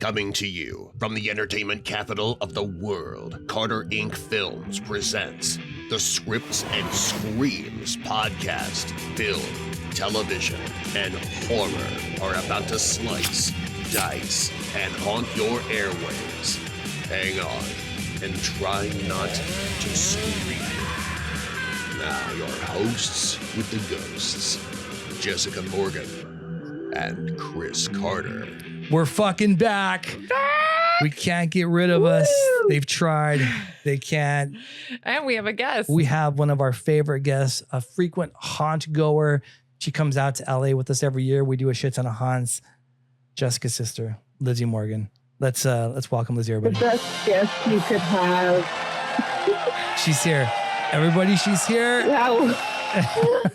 Coming to you from the entertainment capital of the world, Carter Inc. Films presents the Scripts and Screams podcast. Film, television, and horror are about to slice, dice, and haunt your airwaves. Hang on and try not to scream. Now your hosts with the ghosts, Jessica Morgan and Chris Carter. We're fucking back. We can't get rid of us. They've tried. They can't. And we have a guest. We have one of our favorite guests, a frequent haunt goer. She comes out to LA with us every year. We do a shit ton of haunts. Jessica's sister, Lizzie Morgan. Let's welcome Lizzie, everybody. The best guest you could have. She's here. Everybody, she's here. Wow.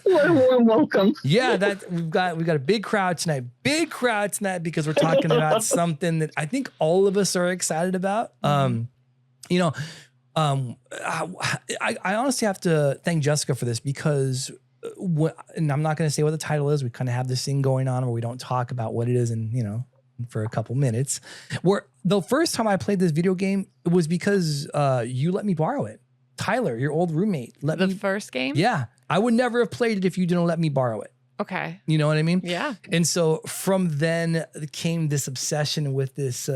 What a warm welcome. Yeah, we've got a big crowd tonight. Big crowd tonight because we're talking about something that I think all of us are excited about. I honestly have to thank Jessica for this because and I'm not going to say what the title is. We kind of have this thing going on where we don't talk about what it is and for a couple minutes. Where the first time I played this video game, it was because you let me borrow it. Tyler, your old roommate, the first game? Yeah. I would never have played it if you didn't let me borrow it. Okay. You know what I mean? Yeah. And so from then came this obsession with this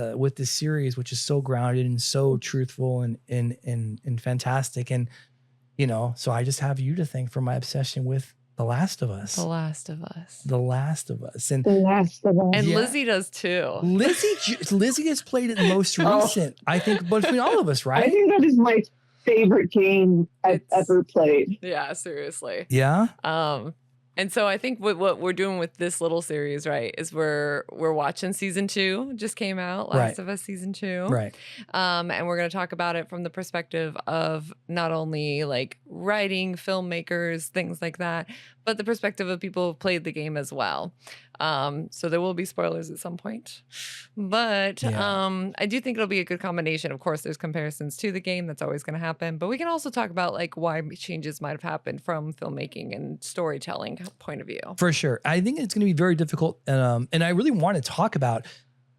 series, which is so grounded and so truthful and fantastic. And, so I just have you to thank for my obsession with The Last of Us. The Last of Us. The Last of Us. The Last of Us. And Yeah. Lizzie does too. Lizzie has played it most recent, I think, between all of us, I right? think that is my favorite game I've ever played. Yeah, seriously. Yeah. And so I think what we're doing with this little series, right, is we're watching season 2, just came out, Last of Us season 2. Right. And we're going to talk about it from the perspective of not only like writing, filmmakers, things like that, but the perspective of people who've played the game as well. So there will be spoilers at some point, but I do think it'll be a good combination. Of course, there's comparisons to the game. That's always going to happen, but we can also talk about like why changes might have happened from filmmaking and storytelling point of view. For sure. I think it's going to be very difficult. And I really want to talk about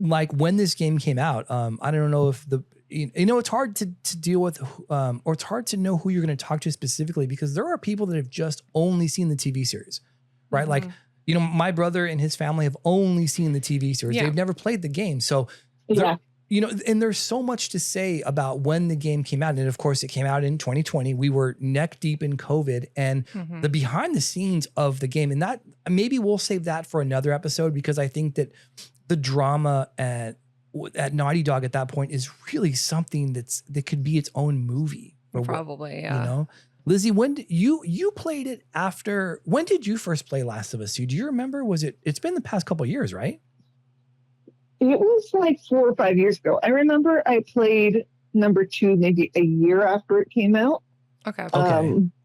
like when this game came out. I don't know if it's hard to deal with, or it's hard to know who you're going to talk to specifically because there are people that have just only seen the TV series, right? Mm-hmm. Like, my brother and his family have only seen the TV series. Yeah. They've never played the game. So, and there's so much to say about when the game came out. And of course, it came out in 2020. We were neck deep in COVID and the behind the scenes of the game. And that maybe we'll save that for another episode because I think that the drama at Naughty Dog at that point is really something that could be its own movie. Probably, yeah. Lizzie, when you played it after? When did you first play Last of Us 2? Do you remember? It's been the past couple of years, right? It was like 4 or 5 years ago. I remember I played number 2 maybe a year after it came out. Okay.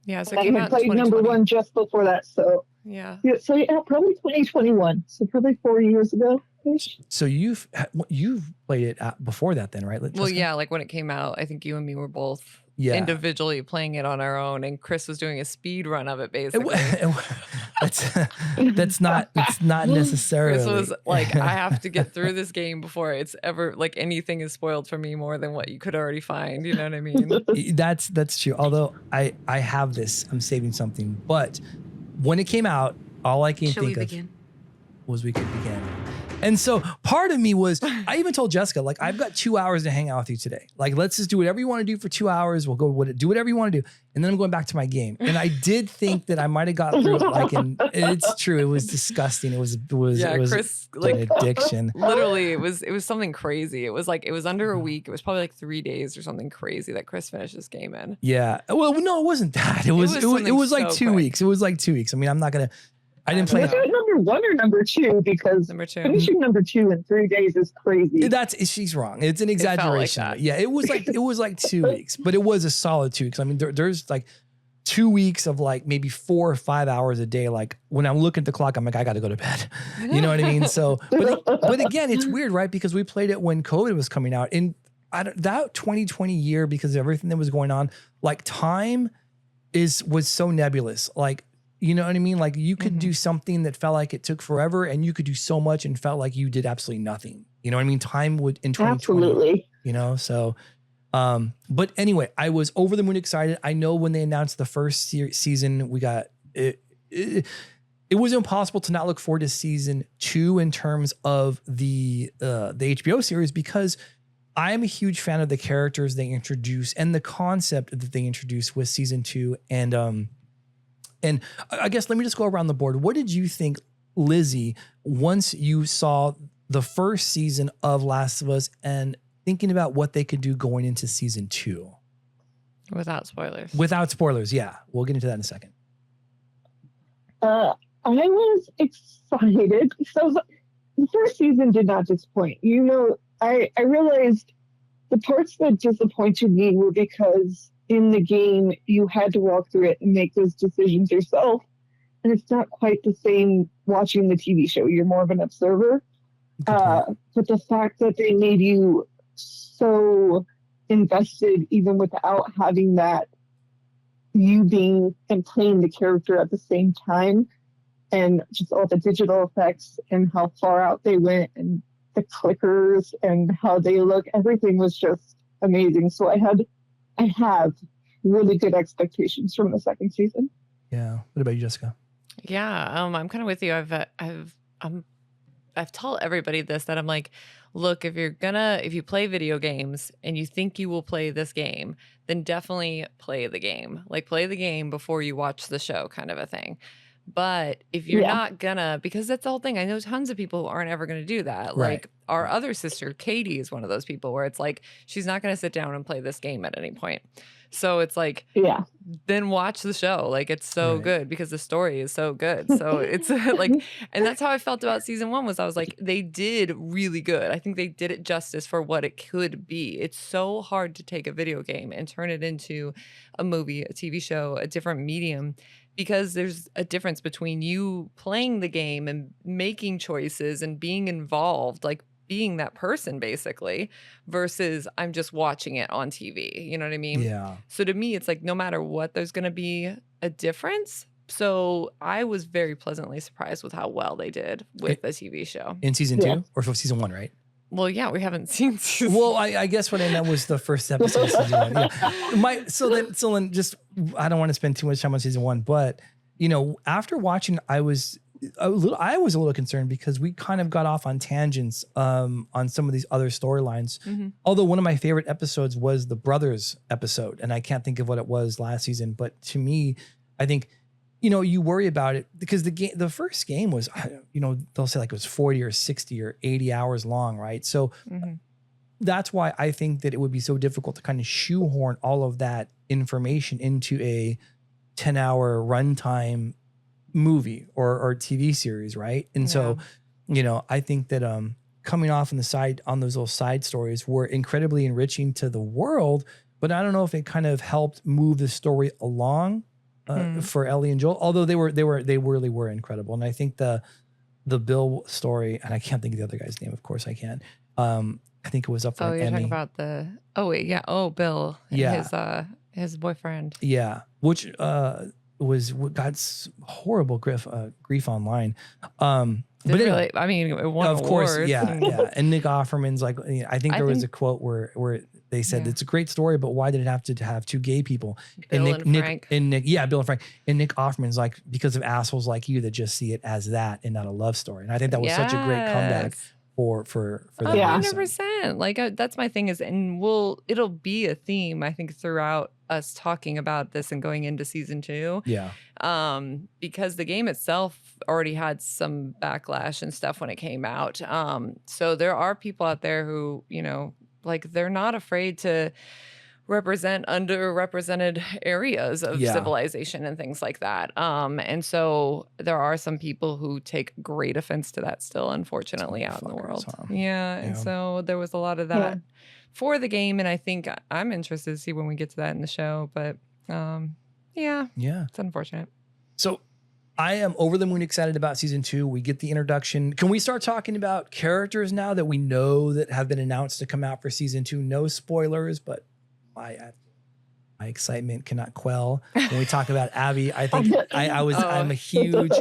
Yeah, so it I came had out played in number 2020. 1 just before that. So probably 2021. So probably 4 years ago. So you've played it before that, then, right? Well, yeah, like when it came out, I think you and me were both individually playing it on our own, and Chris was doing a speed run of it, basically. That's not necessarily. Chris was like, I have to get through this game before it's ever like anything is spoiled for me more than what you could already find. You know what I mean? That's true. Although I have this, I'm saving something. But when it came out, all I can think of was we could begin. And so part of me was, I even told Jessica, like, I've got 2 hours to hang out with you today. Like, let's just do whatever you want to do for 2 hours. We'll go do whatever you want to do. And then I'm going back to my game. And I did think that I might have got through it. It's true. It was disgusting. It was Chris, an addiction. Literally, it was something crazy. It was under a week. It was probably like 3 days or something crazy that Chris finished this game in. Yeah. Well, no, it wasn't that. It was like 2 weeks. It was like 2 weeks. I mean, I didn't play. Was it number 1 or number 2? Because finishing number 2 in 3 days is crazy. She's wrong. It's an exaggeration. Like yeah, it was like 2 weeks, but it was a solid 2 weeks. I mean, there's like 2 weeks of like maybe 4 or 5 hours a day. Like when I'm looking at the clock, I'm like, I got to go to bed. You know what I mean? So, but again, it's weird, right? Because we played it when COVID was coming out in that 2020 year because of everything that was going on. Like time was so nebulous. Like You know what I mean? Like you could do something that felt like it took forever, and you could do so much and felt like you did absolutely nothing. You know what I mean? Time would in 2020. Absolutely. You know, so. But anyway, I was over the moon excited. I know when they announced the first season, we got it. It was impossible to not look forward to season 2 in terms of the HBO series, because I'm a huge fan of the characters they introduce and the concept that they introduce with season 2. And I guess let me just go around the board. What did you think, Lizzie, once you saw the first season of Last of Us and thinking about what they could do going into season 2? Without spoilers. Without spoilers, yeah. We'll get into that in a second. I was excited. So the first season did not disappoint. You know, I realized the parts that disappointed me were because in the game you had to walk through it and make those decisions yourself. And it's not quite the same watching the TV show. You're more of an observer. But the fact that they made you so invested even without having that, you being and playing the character at the same time, and just all the digital effects and how far out they went and the clickers and how they look, everything was just amazing. So I have really good expectations from the second season. Yeah. What about you, Jessica? Yeah, I'm kind of with you. I've told everybody this, that I'm like, look, if you play video games and you think you will play this game, then definitely play the game. Like play the game before you watch the show, kind of a thing. But if you're not gonna, because that's the whole thing. I know tons of people who aren't ever gonna do that. Right. Like our other sister, Katie, is one of those people where it's like, she's not gonna sit down and play this game at any point. So it's like, then watch the show. Like it's so good because the story is so good. So it's like, and that's how I felt about season 1 was I was like, they did really good. I think they did it justice for what it could be. It's so hard to take a video game and turn it into a movie, a TV show, a different medium, because there's a difference between you playing the game and making choices and being involved, like being that person basically, versus I'm just watching it on TV. You know what I mean? Yeah. So to me, it's like no matter what, there's going to be a difference. So I was very pleasantly surprised with how well they did with the TV show. In season 2 or for season 1, right? Well, yeah, we haven't seen season. Well, I guess what I meant was the first episode of season 1. Yeah. So then just, I don't want to spend too much time on season 1, but you know, after watching, I was a little concerned because we kind of got off on tangents on some of these other storylines. Although one of my favorite episodes was the brothers episode, and I can't think of what it was last season. But to me, I think, you know, you worry about it because the first game was, you know, they'll say like it was 40 or 60 or 80 hours long, right? So that's why I think that it would be so difficult to kind of shoehorn all of that information into a 10-hour runtime movie or TV series, right? And so, you know, I think that coming off on those little side stories were incredibly enriching to the world, but I don't know if it kind of helped move the story along for Ellie and Joel, although they really were incredible. And I think the Bill story, and I can't think of the other guy's name, of course I can. I think it was up for an you're Emmy. talking about Bill. Yeah. His boyfriend. Yeah, which got horrible grief online. But really, I mean, it won of course, awards. yeah. And Nick Offerman's like, I think there was a quote where they said it's a great story, but why did it have to have 2 gay people? Bill and Frank. Bill and Frank. And Nick Offerman's like, because of assholes like you that just see it as that and not a love story. And I think that was such a great comeback for that. 100%. Like that's my thing is, and it'll be a theme I think throughout us talking about this and going into season 2. Yeah. Because the game itself already had some backlash and stuff when it came out. So there are people out there who, you know, like they're not afraid to represent underrepresented areas of civilization and things like that. And so there are some people who take great offense to that still, unfortunately, out in the world. Yeah. And so there was a lot of that for the game. And I think I'm interested to see when we get to that in the show. But it's unfortunate. So I am over the moon excited about season 2. We get the introduction. Can we start talking about characters now that we know that have been announced to come out for season 2? No spoilers, but I my excitement cannot quell when we talk about Abby. I think I'm a huge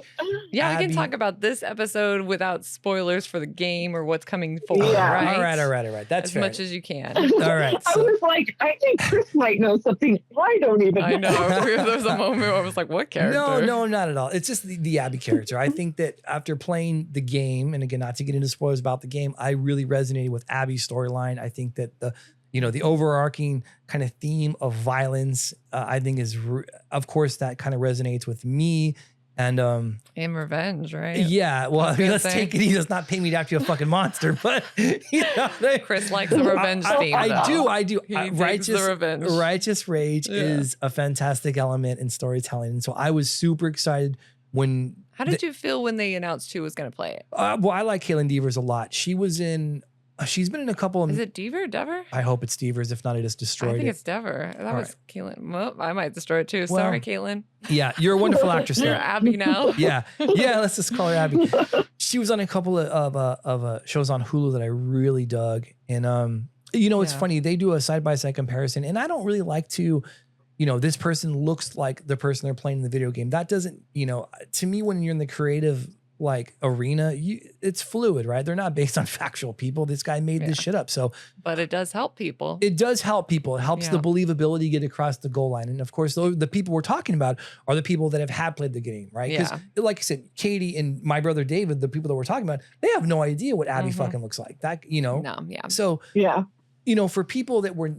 Yeah, Abby. we can talk about this episode without spoilers for the game or what's coming forward, Yeah. right? All right. That's as fair. much as you can. All right. I was like, I think Chris might know something I don't even know. I know. There was a moment where I was like, what character? No, not at all. It's just the Abby character. I think that after playing the game, and again, not to get into spoilers about the game, I really resonated with Abby's storyline. I think that the overarching kind of theme of violence, I think of course, that kind of resonates with me. And revenge, right? Yeah, well, I mean, let's take it easy. Let's not paint me to be a fucking monster, but Chris likes the revenge theme. I do. He digs the revenge. Righteous rage is a fantastic element in storytelling, and so I was super excited when. How did you feel when they announced who was going to play it? Well, I like Caitlin Devers a lot. She was in. She's been in a couple of. Is it Dever? I hope it's Devers. If not, I just destroyed it. I think it's Dever. That was Caitlin. Well, I might destroy it too. Sorry, Caitlin. Yeah, you're a wonderful actress. You're Abby now. Yeah. Let's just call her Abby. She was on a couple of shows on Hulu that I really dug, and it's funny. They do a side-by-side comparison, and I don't really like to. This person looks like the person they're playing in the video game. That doesn't, to me, when you're in the creative arena, it's fluid, right? They're not based on factual people. This guy made this shit up. So, but it does help people. It does help people. It helps the believability get across the goal line. And of course, the people we're talking about are the people that have had played the game, right? Because like I said, Katie and my brother David, the people that we're talking about, they have no idea what Abby fucking looks like. So for people that we're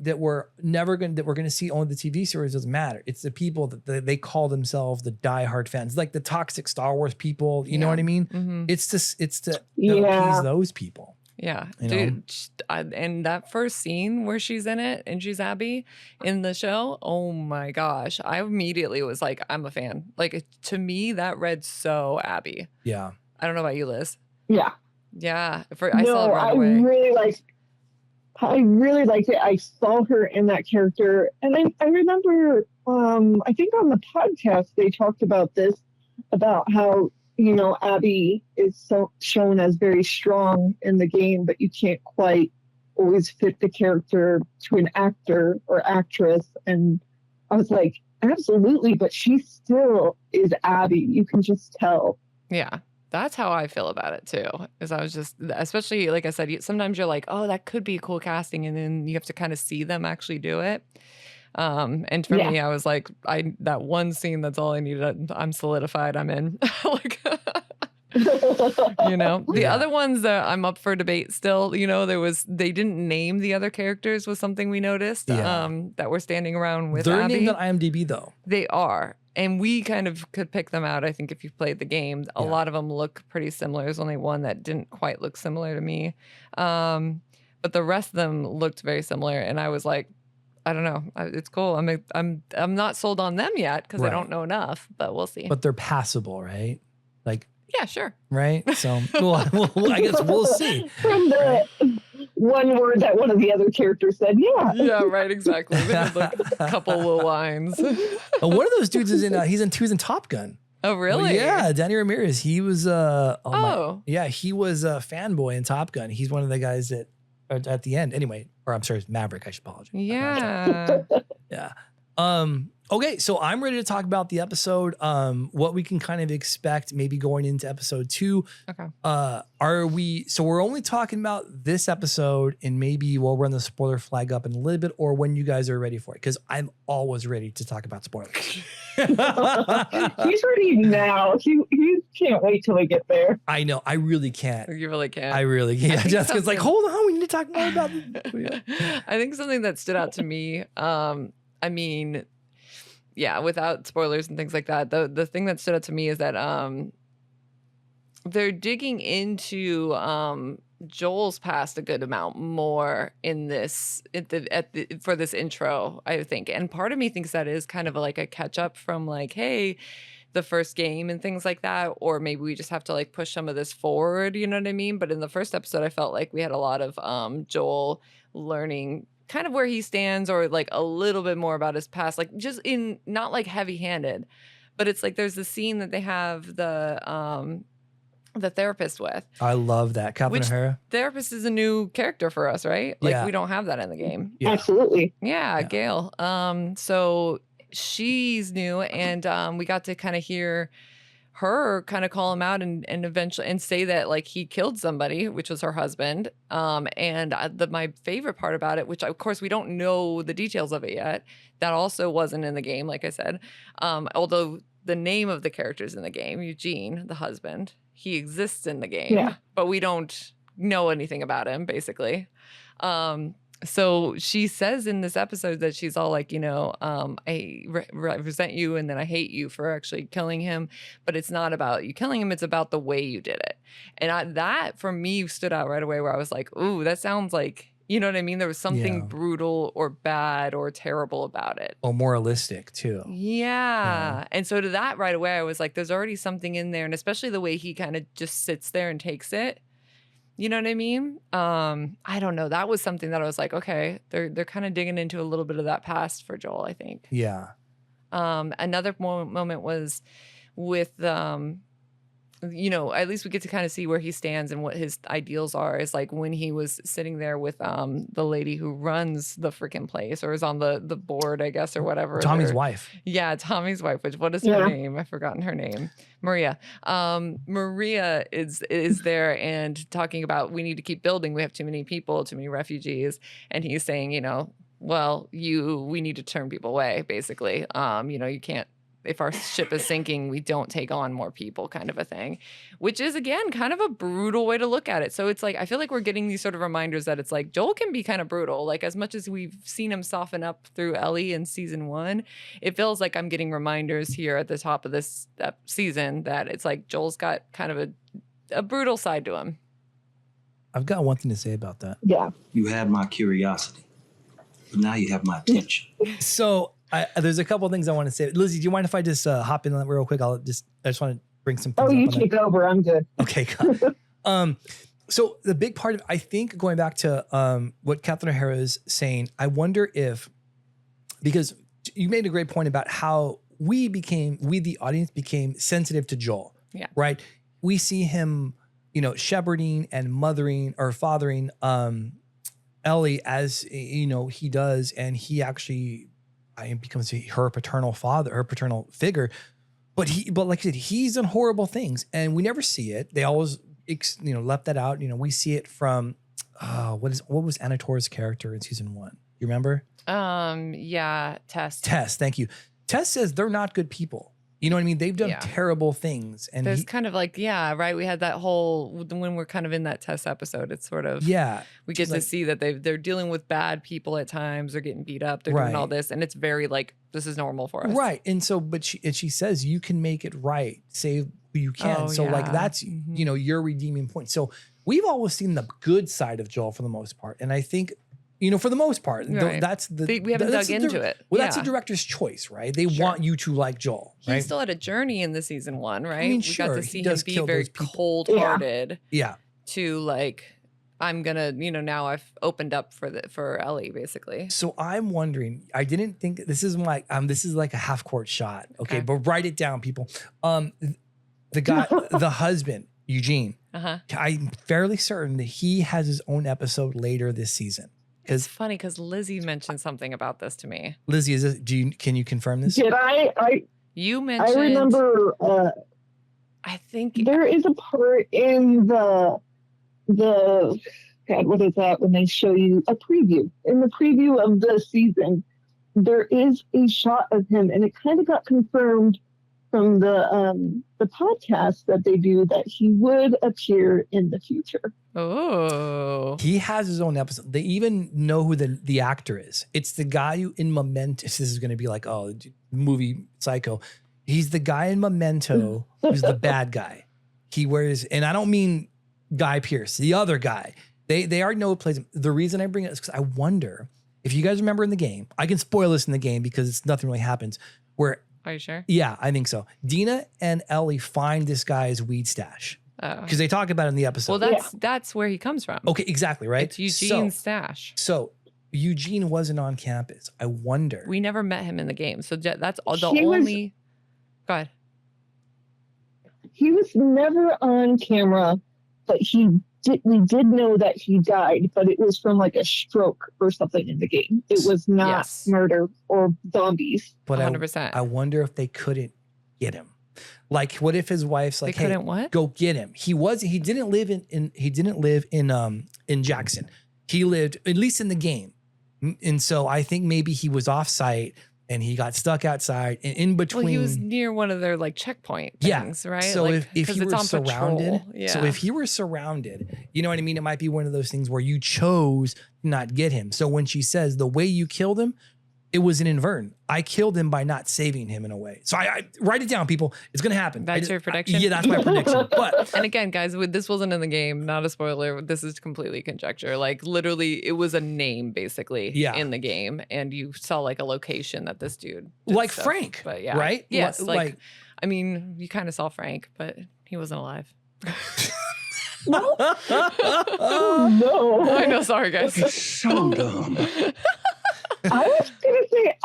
going to see only the TV series, doesn't matter. It's the people that they call themselves the diehard fans, like the toxic Star Wars people. You know what I mean? Mm-hmm. It's to appease those people. Yeah, dude. And that first scene where she's in it and she's Abby in the show, oh my gosh. I immediately was like, I'm a fan. Like, to me, that read so Abby. Yeah. I don't know about you, Liz. Yeah. Yeah. I saw it right away. I really liked it. I saw her in that character. And I remember, I think on the podcast, they talked about this, about how, Abby is shown as very strong in the game, but you can't quite always fit the character to an actor or actress. And I was like, absolutely, but she still is Abby. You can just tell. Yeah. That's how I feel about it too. Is I was just, especially like I said, sometimes you're like, oh, that could be cool casting, and then you have to kind of see them actually do it. And for me, I was like, that one scene, that's all I needed. I'm solidified. I'm in. The other ones that I'm up for debate still. They didn't name the other characters, was something we noticed. That were standing around with They're Abby. named on IMDb though. They are. And we kind of could pick them out. I think if you've played the game, a lot of them look pretty similar. There's only one that didn't quite look similar to me. But the rest of them looked very similar. And I was like, I don't know. It's cool. I'm not sold on them yet because I don't know enough, but we'll see. But they're passable, right? Yeah, sure. Right? So, I guess we'll see. From the one word that one of the other characters said, Yeah, right, exactly. They had a couple little lines. One of those dudes is in Top Gun. Oh, really? Well, yeah, Danny Ramirez. He was he was a fanboy in Top Gun. He's one of the guys that at the end. Anyway, or I'm sorry, it's Maverick. I should apologize. Yeah. Yeah. Okay, so I'm ready to talk about the episode. What we can kind of expect, maybe going into episode 2. Okay. So we're only talking about this episode, and maybe we'll run the spoiler flag up in a little bit, or when you guys are ready for it, because I'm always ready to talk about spoilers. He's ready now. He can't wait till we get there. I know. I really can't. You really can't. I really can't. Jessica's like, hold on, we need to talk more about it. I think something that stood out to me, without spoilers and things like that, the thing that stood out to me is that they're digging into Joel's past a good amount more in this for this intro, I think. And part of me thinks that is kind of like a catch up from the first game and things like that, or maybe we just have to push some of this forward, you know what I mean? But in the first episode, I felt like we had a lot of Joel learning kind of where he stands, or a little bit more about his past, just in not heavy handed, but it's there's the scene that they have the therapist with. I love that. Catherine Which O'Hara. therapist is a new character for us, right? Like we don't have that in the game. Yeah. Absolutely. Yeah, Gail. So she's new, and we got to kind of hear her kind of call him out and eventually and say that like he killed somebody, which was her husband. And my favorite part about it, which of course we don't know the details of it yet, that also wasn't in the game, like I said. Although the name of the characters in the game, Eugene, the husband, he exists in the game, but we don't know anything about him, basically. So she says in this episode that she's all like, I resent you and then I hate you for actually killing him. But it's not about you killing him. It's about the way you did it. And that for me stood out right away where I was like, ooh, that sounds like, you know what I mean? There was something brutal or bad or terrible about it. Or moralistic too. Yeah. And so to that right away, I was like, there's already something in there. And especially the way he kind of just sits there and takes it. You know what I mean? I don't know. That was something that I was like, okay, they're kind of digging into a little bit of that past for Joel, I think. Yeah. Another moment was with at least we get to kind of see where he stands and what his ideals are. Is like when he was sitting there with the lady who runs the freaking place or is on the board, I guess, or whatever. Tommy's wife. Yeah, Tommy's wife. What is her name? I've forgotten her name. Maria. Maria is there and talking about we need to keep building. We have too many people, too many refugees, and he's saying, well, we need to turn people away, basically. You can't. If our ship is sinking, we don't take on more people, kind of a thing, which is, again, kind of a brutal way to look at it. So it's like, I feel like we're getting these sort of reminders that it's like Joel can be kind of brutal. Like as much as we've seen him soften up through Ellie in season 1, it feels like I'm getting reminders here at the top of this season that it's like Joel's got kind of a brutal side to him. I've got one thing to say about that. Yeah. You had my curiosity, but now you have my attention. So there's a couple of things I want to say. Lizzie, do you mind if I just hop in real quick? I just want to bring some things up. You up take over. I'm good. Okay, good. So the big part of, I think, going back to what Catherine O'Hara is saying, I wonder if, because you made a great point about how we, the audience, became sensitive to Joel. Yeah. Right? We see him, shepherding and mothering or fathering Ellie as, he does, and he actually becomes her paternal father, her paternal figure. But like I said, he's done horrible things, and we never see it. They always, left that out. We see it from what was Anator's character in season 1? You remember? Yeah, Tess. Tess, thank you. Tess says they're not good people. You know what I mean? They've done terrible things. And there's kind of like, right. We had that whole, when we're kind of in that Tess episode, it's sort of, we get to see that they're dealing with bad people at times. They're getting beat up. They're doing all this. And it's very like, this is normal for us. Right. And so, but she says, you can make it right. Save who you can. Like that's, your redeeming point. So we've always seen the good side of Joel for the most part. And I think, for the most part, that's we haven't dug into it. Well, that's the director's choice, right? They want you to like Joel. Right? He still had a journey in the season 1, right? I mean, we got to see him be very cold-hearted. Yeah. To like, I'm gonna, now I've opened up for Ellie, basically. So I'm wondering. I didn't think this is like a half-court shot. Okay, but write it down, people. The guy, the husband, Eugene. I'm fairly certain that he has his own episode later this season. It's funny because Lizzie mentioned something about this to me. Lizzie, can you confirm this? Did I? You mentioned. I remember. I think there is a part in the God, what is that? When they show you a preview, in the preview of the season, there is a shot of him, and it kind of got confirmed from the podcast that they do that he would appear in the future. Oh, he has his own episode. They even know who the actor is. It's the guy who in Memento. This is going to be like, movie Psycho. He's the guy in Memento who's the bad guy. He wears, and I don't mean Guy Pearce, the other guy. They already know who plays him. The reason I bring it is because I wonder if you guys remember in the game. I can spoil this in the game because nothing really happens. Where are you sure? Yeah, I think so. Dina and Ellie find this guy's weed stash. Because they talk about it in the episode. Well, that's where he comes from. Okay, exactly, right? It's Eugene's stash. So Eugene wasn't on campus. I wonder. We never met him in the game. So that's the only... Go ahead. he was never on camera, but we did know that he died, but it was from like a stroke or something in the game. It was not murder or zombies. But 100%. I wonder if they couldn't get him. Like, what if his wife's like, they couldn't what? Go get him. He didn't live in Jackson. He lived, at least in the game. And so I think maybe he was off site and he got stuck outside and in between. Well, he was near one of their like checkpoint things, right? So like, if he were surrounded, so if he were surrounded, you know what I mean? It might be one of those things where you chose to not get him. So when she says the way you killed him, it was an inadvertent. I killed him by not saving him in a way. So I write it down, people. It's going to happen. That's your prediction? Yeah, that's my prediction. But and again, guys, this wasn't in the game. Not a spoiler. This is completely conjecture. Like literally, it was a name basically in the game, and you saw like a location that this dude like stuff. Frank, but yeah, right? Yes, like I mean, you kind of saw Frank, but he wasn't alive. Oh no! I know. Sorry, guys. It's so dumb. I was going to say,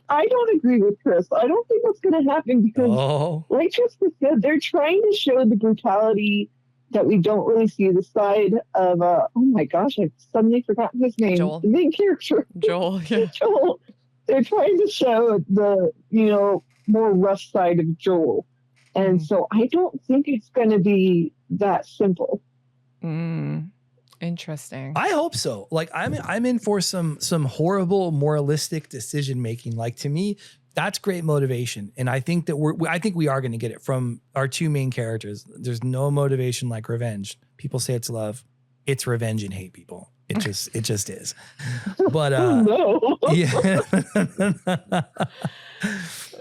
I don't agree with Chris. I don't think that's going to happen because, like Tristan said, they're trying to show the brutality that we don't really see the side of, oh my gosh, I've suddenly forgotten his name. Joel. The main character. Joel, yeah. Joel. They're trying to show the, more rough side of Joel. And so I don't think it's going to be that simple. Interesting. I hope so. Like I'm in for some horrible moralistic decision making. Like to me, that's great motivation, and I think that we are going to get it from our two main characters. There's no motivation like revenge. People say it's love, it's revenge and hate. People, it just is. But no. Yeah.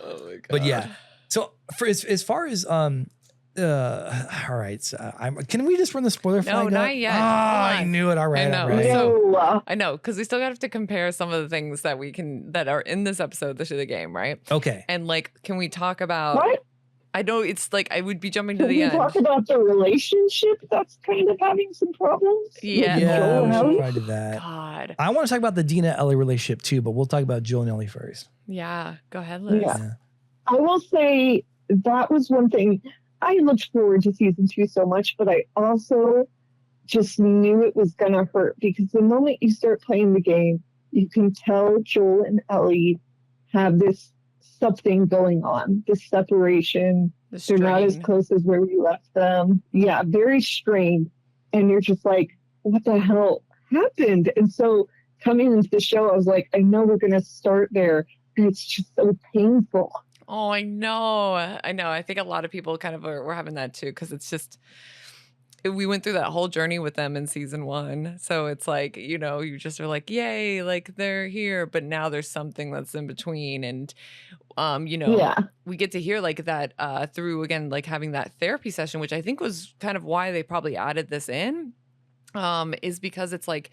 Oh my God. But yeah. So for as far as all right. So can we just run the spoiler flag? No, not yet. I knew it. All right. I know. All right. So, I know, because we still have to compare some of the things that are in this episode to the game, right? Okay. And like, can we talk about? What? I know it's like I would be jumping to Can the we end. talk about the relationship that's kind of having some problems? Yeah. Yeah, we should Ellie? probably do that. God. I want to talk about the Dina Ellie relationship too, but we'll talk about Joel and Ellie first. Yeah. Go ahead, Liz. Yeah. I will say that was one thing. I looked forward to season 2 so much, but I also just knew it was going to hurt because the moment you start playing the game, you can tell Joel and Ellie have this something going on, this separation. They're not as close as where we left them. Yeah, very strained. And you're just like, what the hell happened? And so coming into the show, I was like, I know we're going to start there. And it's just so painful. Oh, I know. I think a lot of people kind of were having that too, because it's just, we went through that whole journey with them in season 1. So it's like, you just are like, yay, like they're here. But now there's something that's in between. And, we get to hear like that through, again, like having that therapy session, which I think was kind of why they probably added this in, is because it's like,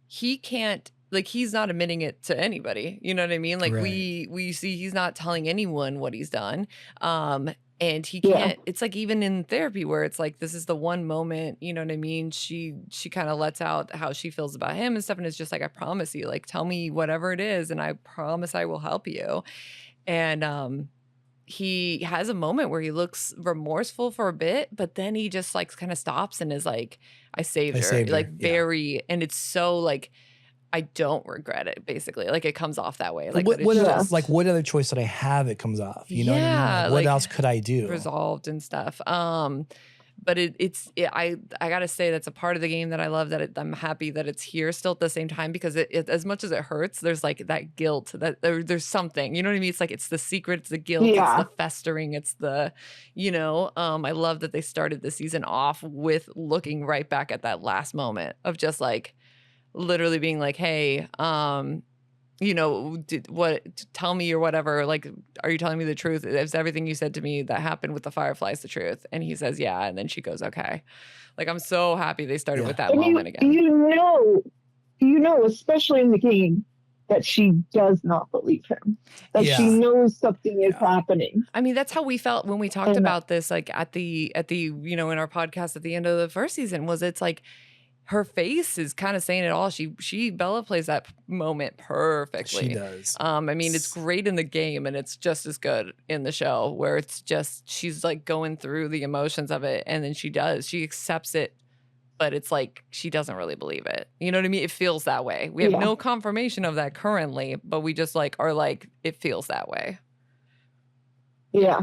he can't, like he's not admitting it to anybody. You know what I mean? Like we see he's not telling anyone what he's done. And he can't, it's like even in therapy where it's like, this is the one moment, you know what I mean? She kind of lets out how she feels about him and stuff. And it's just like, I promise you, like, tell me whatever it is. And I promise I will help you. And, he has a moment where he looks remorseful for a bit, but then he just like kind of stops and is like, I saved her. Like very, and it's so like, I don't regret it, basically. Like it comes off that way. Like what other choice did I have? It comes off. You know what I mean? Like, what else could I do? Resolved and stuff. But I gotta say that's a part of the game that I love. I'm happy that it's here still at the same time, because it as much as it hurts, there's like that guilt that there's something. You know what I mean? It's like it's the secret, it's the guilt, it's the festering, it's the, I love that they started the season off with looking right back at that last moment of just like literally being like, hey, tell me or whatever, like, are you telling me the truth? Is everything you said to me that happened with the fireflies the truth? And he says, yeah. And then she goes, okay. Like, I'm so happy they started with that moment again. Especially in the game, that she does not believe him, that she knows something is happening. I mean, that's how we felt when we talked about this, like at the, in our podcast at the end of the first season, was it's like, her face is kind of saying it all. Bella plays that moment perfectly. She does. I mean, it's great in the game and it's just as good in the show where it's just, she's like going through the emotions of it. And then she accepts it, but it's like, she doesn't really believe it. You know what I mean? It feels that way. We have no confirmation of that currently, but we just like, are like, it feels that way. Yeah.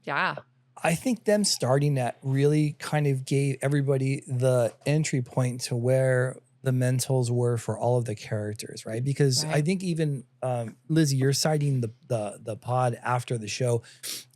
Yeah. I think them starting that really kind of gave everybody the entry point to where the mentals were for all of the characters, right? Because I think even Lizzie, you're citing the pod after the show.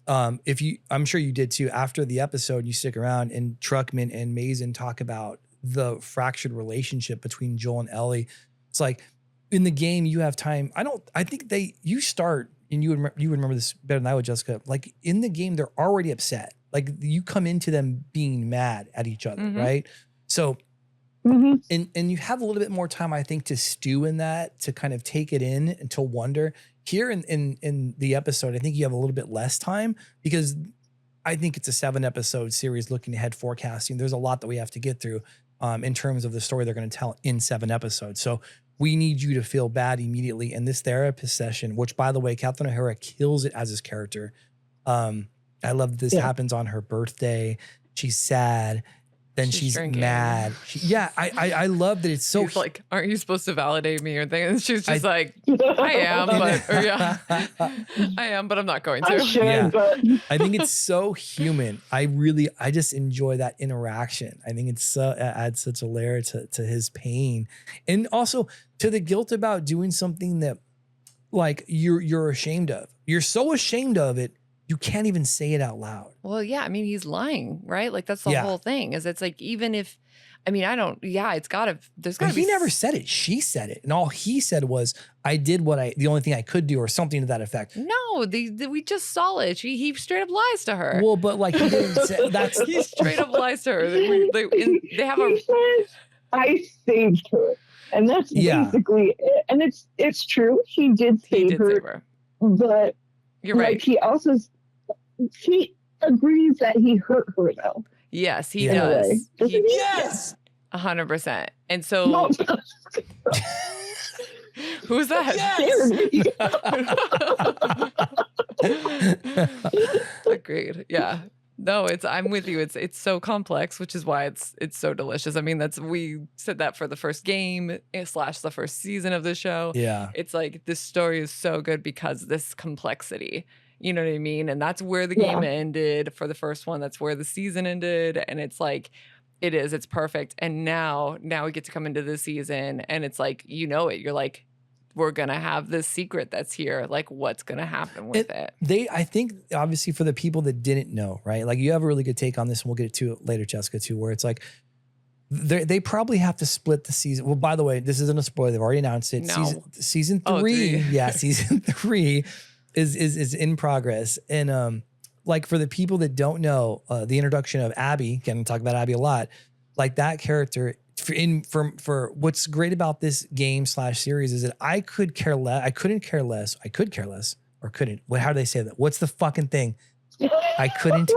I'm sure you did too. After the episode, you stick around and Truckman and Mason talk about the fractured relationship between Joel and Ellie. It's like in the game, you have time. I think you start. And you would remember this better than I would, Jessica. Like in the game, they're already upset. Like you come into them being mad at each other, right? So, and you have a little bit more time, I think, to stew in that, to kind of take it in and to wonder. Here in the episode, I think you have a little bit less time because I think it's a 7-episode series looking ahead forecasting. There's a lot that we have to get through in terms of the story they're going to tell in 7 episodes. So we need you to feel bad immediately. And this therapist session, which by the way, Catherine O'Hara kills it as his character. I love that this happens on her birthday. She's sad. Then she's mad. I love that it's so like, aren't you supposed to validate me or things? She's just like, I am, but I am, but I'm not going to. But I think it's so human. I just enjoy that interaction. I think it's adds such a layer to his pain, and also to the guilt about doing something that like you're ashamed of. You're so ashamed of it. You can't even say it out loud. Well, yeah. I mean, he's lying, right? Like that's the whole thing is it's like, even if, I mean, there's gotta be. He never said it. She said it. And all he said was, I did the only thing I could do or something to that effect. No, we just saw it. He straight up lies to her. Well, but like he didn't say that's. He straight up lies to her. They have he says, I saved her. And that's basically it. And it's true. He did save her. But you're right. Like he agrees that he hurt her though. Yes, he does. Yes. 100%. And so who's that? Yes. Agreed. Yeah. No, I'm with you. It's so complex, which is why it's so delicious. I mean, we said that for the first game / the first season of the show. Yeah. It's like this story is so good because this complexity. You know what I mean? And that's where the game ended for the first one. That's where the season ended. And it's like, it's perfect. And now we get to come into this season and it's like, you're like, we're going to have this secret that's here. Like what's going to happen with it? I think obviously for the people that didn't know, right? Like you have a really good take on this and we'll get to it later, Jessica, too, where it's like, they probably have to split the season. Well, by the way, this isn't a spoiler. They've already announced it. No. Season 3. Yeah. Season 3. is in progress. And like for the people that don't know, the introduction of Abby, again, talk about Abby a lot, like that character for what's great about this game / series is that I could care less. I couldn't care less. How do they say that? What's the fucking thing? I couldn't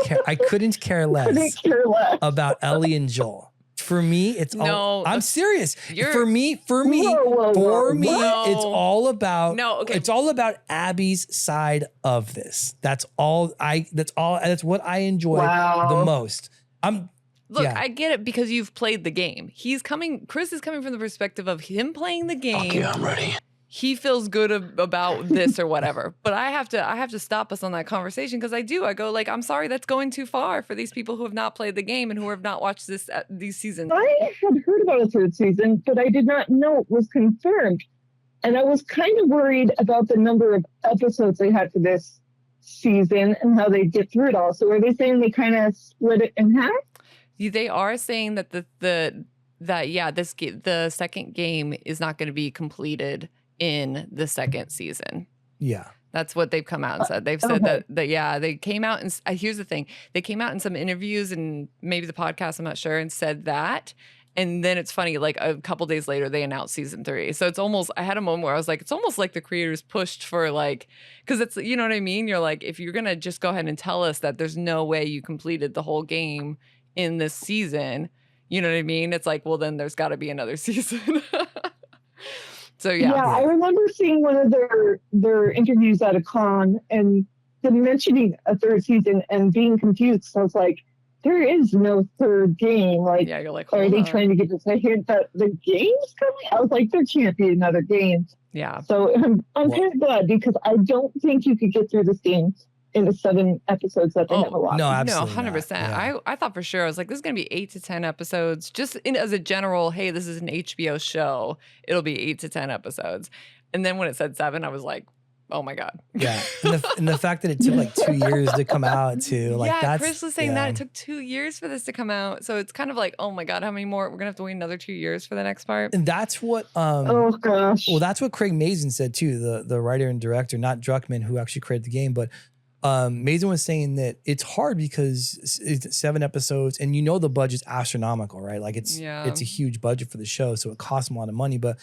care less about Ellie and Joel. For me, it's all. I'm serious. For me, it's all about. No, okay. It's all about Abby's side of this. That's what I enjoy the most. Look, I get it because you've played the game. Chris is coming from the perspective of him playing the game. Okay, I'm ready. He feels good about this or whatever. But I have to stop us on that conversation because I go like, I'm sorry, that's going too far for these people who have not played the game and who have not watched these seasons. I had heard about a 3rd season, but I did not know it was confirmed. And I was kind of worried about the number of episodes they had for this season and how they get through it all. So are they saying they kind of split it in half? They are saying that the second game is not going to be completed in the second season. Yeah. That's what they've come out and said. They've said that they came out and here's the thing. They came out in some interviews and maybe the podcast, I'm not sure, and said that. And then it's funny, like a couple days later, they announced season 3. So it's almost, I had a moment where I was like, it's almost like the creators pushed for like, because it's, you know what I mean? You're like, if you're going to just go ahead and tell us that there's no way you completed the whole game in this season, You know what I mean? It's like, well, then there's got to be another season. So Yeah, I remember seeing one of their interviews at a con and them mentioning a third season and being confused. So I was like, there is no third game. Like, yeah, you're like, are they on. trying to give us a hint that the game's coming? I was like, there can't be another game. Yeah. So I'm kind of glad because I don't think you could get through this game in the 7 episodes that they have a lot. No, absolutely. No, 100%. Yeah. I thought for sure, I was like, this is going to be 8 to 10 episodes. Just as a general, hey, this is an HBO show. It'll be 8 to 10 episodes. And then when it said 7, I was like, oh my God. Yeah. And the fact that it took like 2 years to come out too. Like yeah, Chris was saying that it took 2 years for this to come out. So it's kind of like, oh my God, how many more? We're going to have to wait another 2 years for the next part. And that's what, oh gosh. Well, that's what Craig Mazin said too, the writer and director, not Druckmann, who actually created the game, but Mazin was saying that it's hard because it's 7 episodes and the budget's astronomical, right? Like it's a huge budget for the show. So it costs them a lot of money. But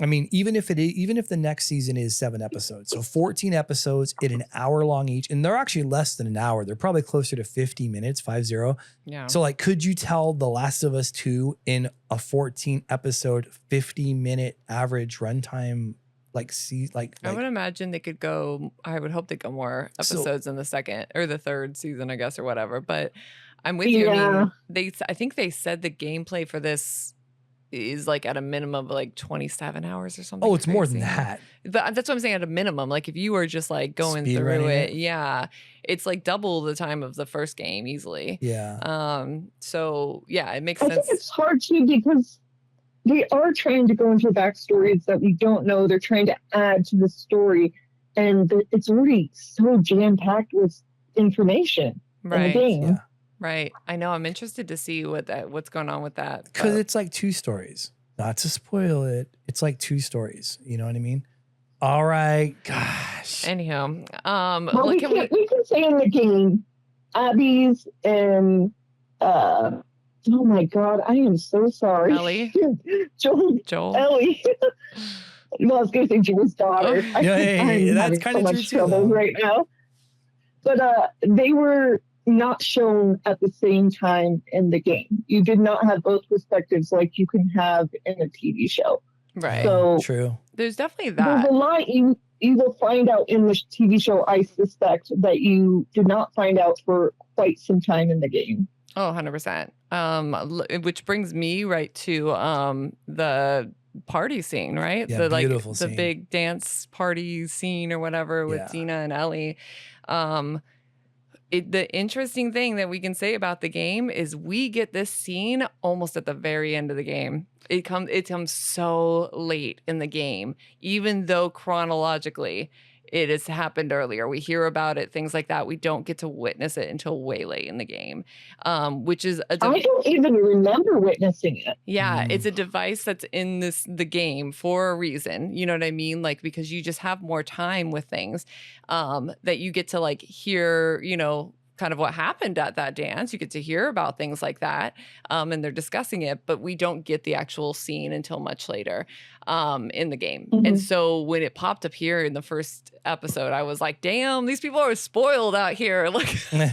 I mean, even if the next season is 7 episodes, so 14 episodes in an hour long each, and they're actually less than an hour. They're probably closer to 50 minutes, 50. Yeah. So like, could you tell The Last of Us 2 in a 14 episode, 50-minute average runtime? I would imagine they could go. I would hope they go more episodes in the second or the third season, I guess, or whatever. But I'm with you. I mean, I think they said the gameplay for this is like at a minimum of like 27 hours or something. Oh, it's more than that. But that's what I'm saying. At a minimum, like if you were just like going through it, it's like double the time of the first game easily. Yeah. So yeah, it makes sense. I think it's hard too because they are trying to go into backstories that we don't know. They're trying to add to the story. And it's really so jam-packed with information in the game. Yeah. Right. I know. I'm interested to see what's going on with that. Because it's like 2 stories. Not to spoil it. It's like 2 stories. You know what I mean? All right. Gosh. Anyhow. Well, we can say in the game, Abby's and oh my God, I am so sorry. Ellie? Joel. Ellie. Well, I was going to say Joel's daughter. Oh, yeah, that's kind of true trouble right now. But they were not shown at the same time in the game. You did not have both perspectives like you can have in a TV show. Right. So true. There's definitely that. There's a lot you will find out in the TV show, I suspect, that you did not find out for quite some time in the game. Oh, 100%. Which brings me right to the party scene, right? Yeah, the scene. Big dance party scene or whatever with Dina and Ellie. The interesting thing that we can say about the game is we get this scene almost at the very end of the game. It comes so late in the game, even though chronologically it has happened earlier. We hear about it, things like that. We don't get to witness it until way late in the game, which is I don't even remember witnessing it. Yeah, it's a device that's in the game for a reason. You know what I mean? Like, because you just have more time with things that you get to like hear, kind of what happened at that dance. You get to hear about things like that, and they're discussing it, but we don't get the actual scene until much later in the game. Mm-hmm. And so when it popped up here in the first episode, I was like, damn, these people are spoiled out here. Like, but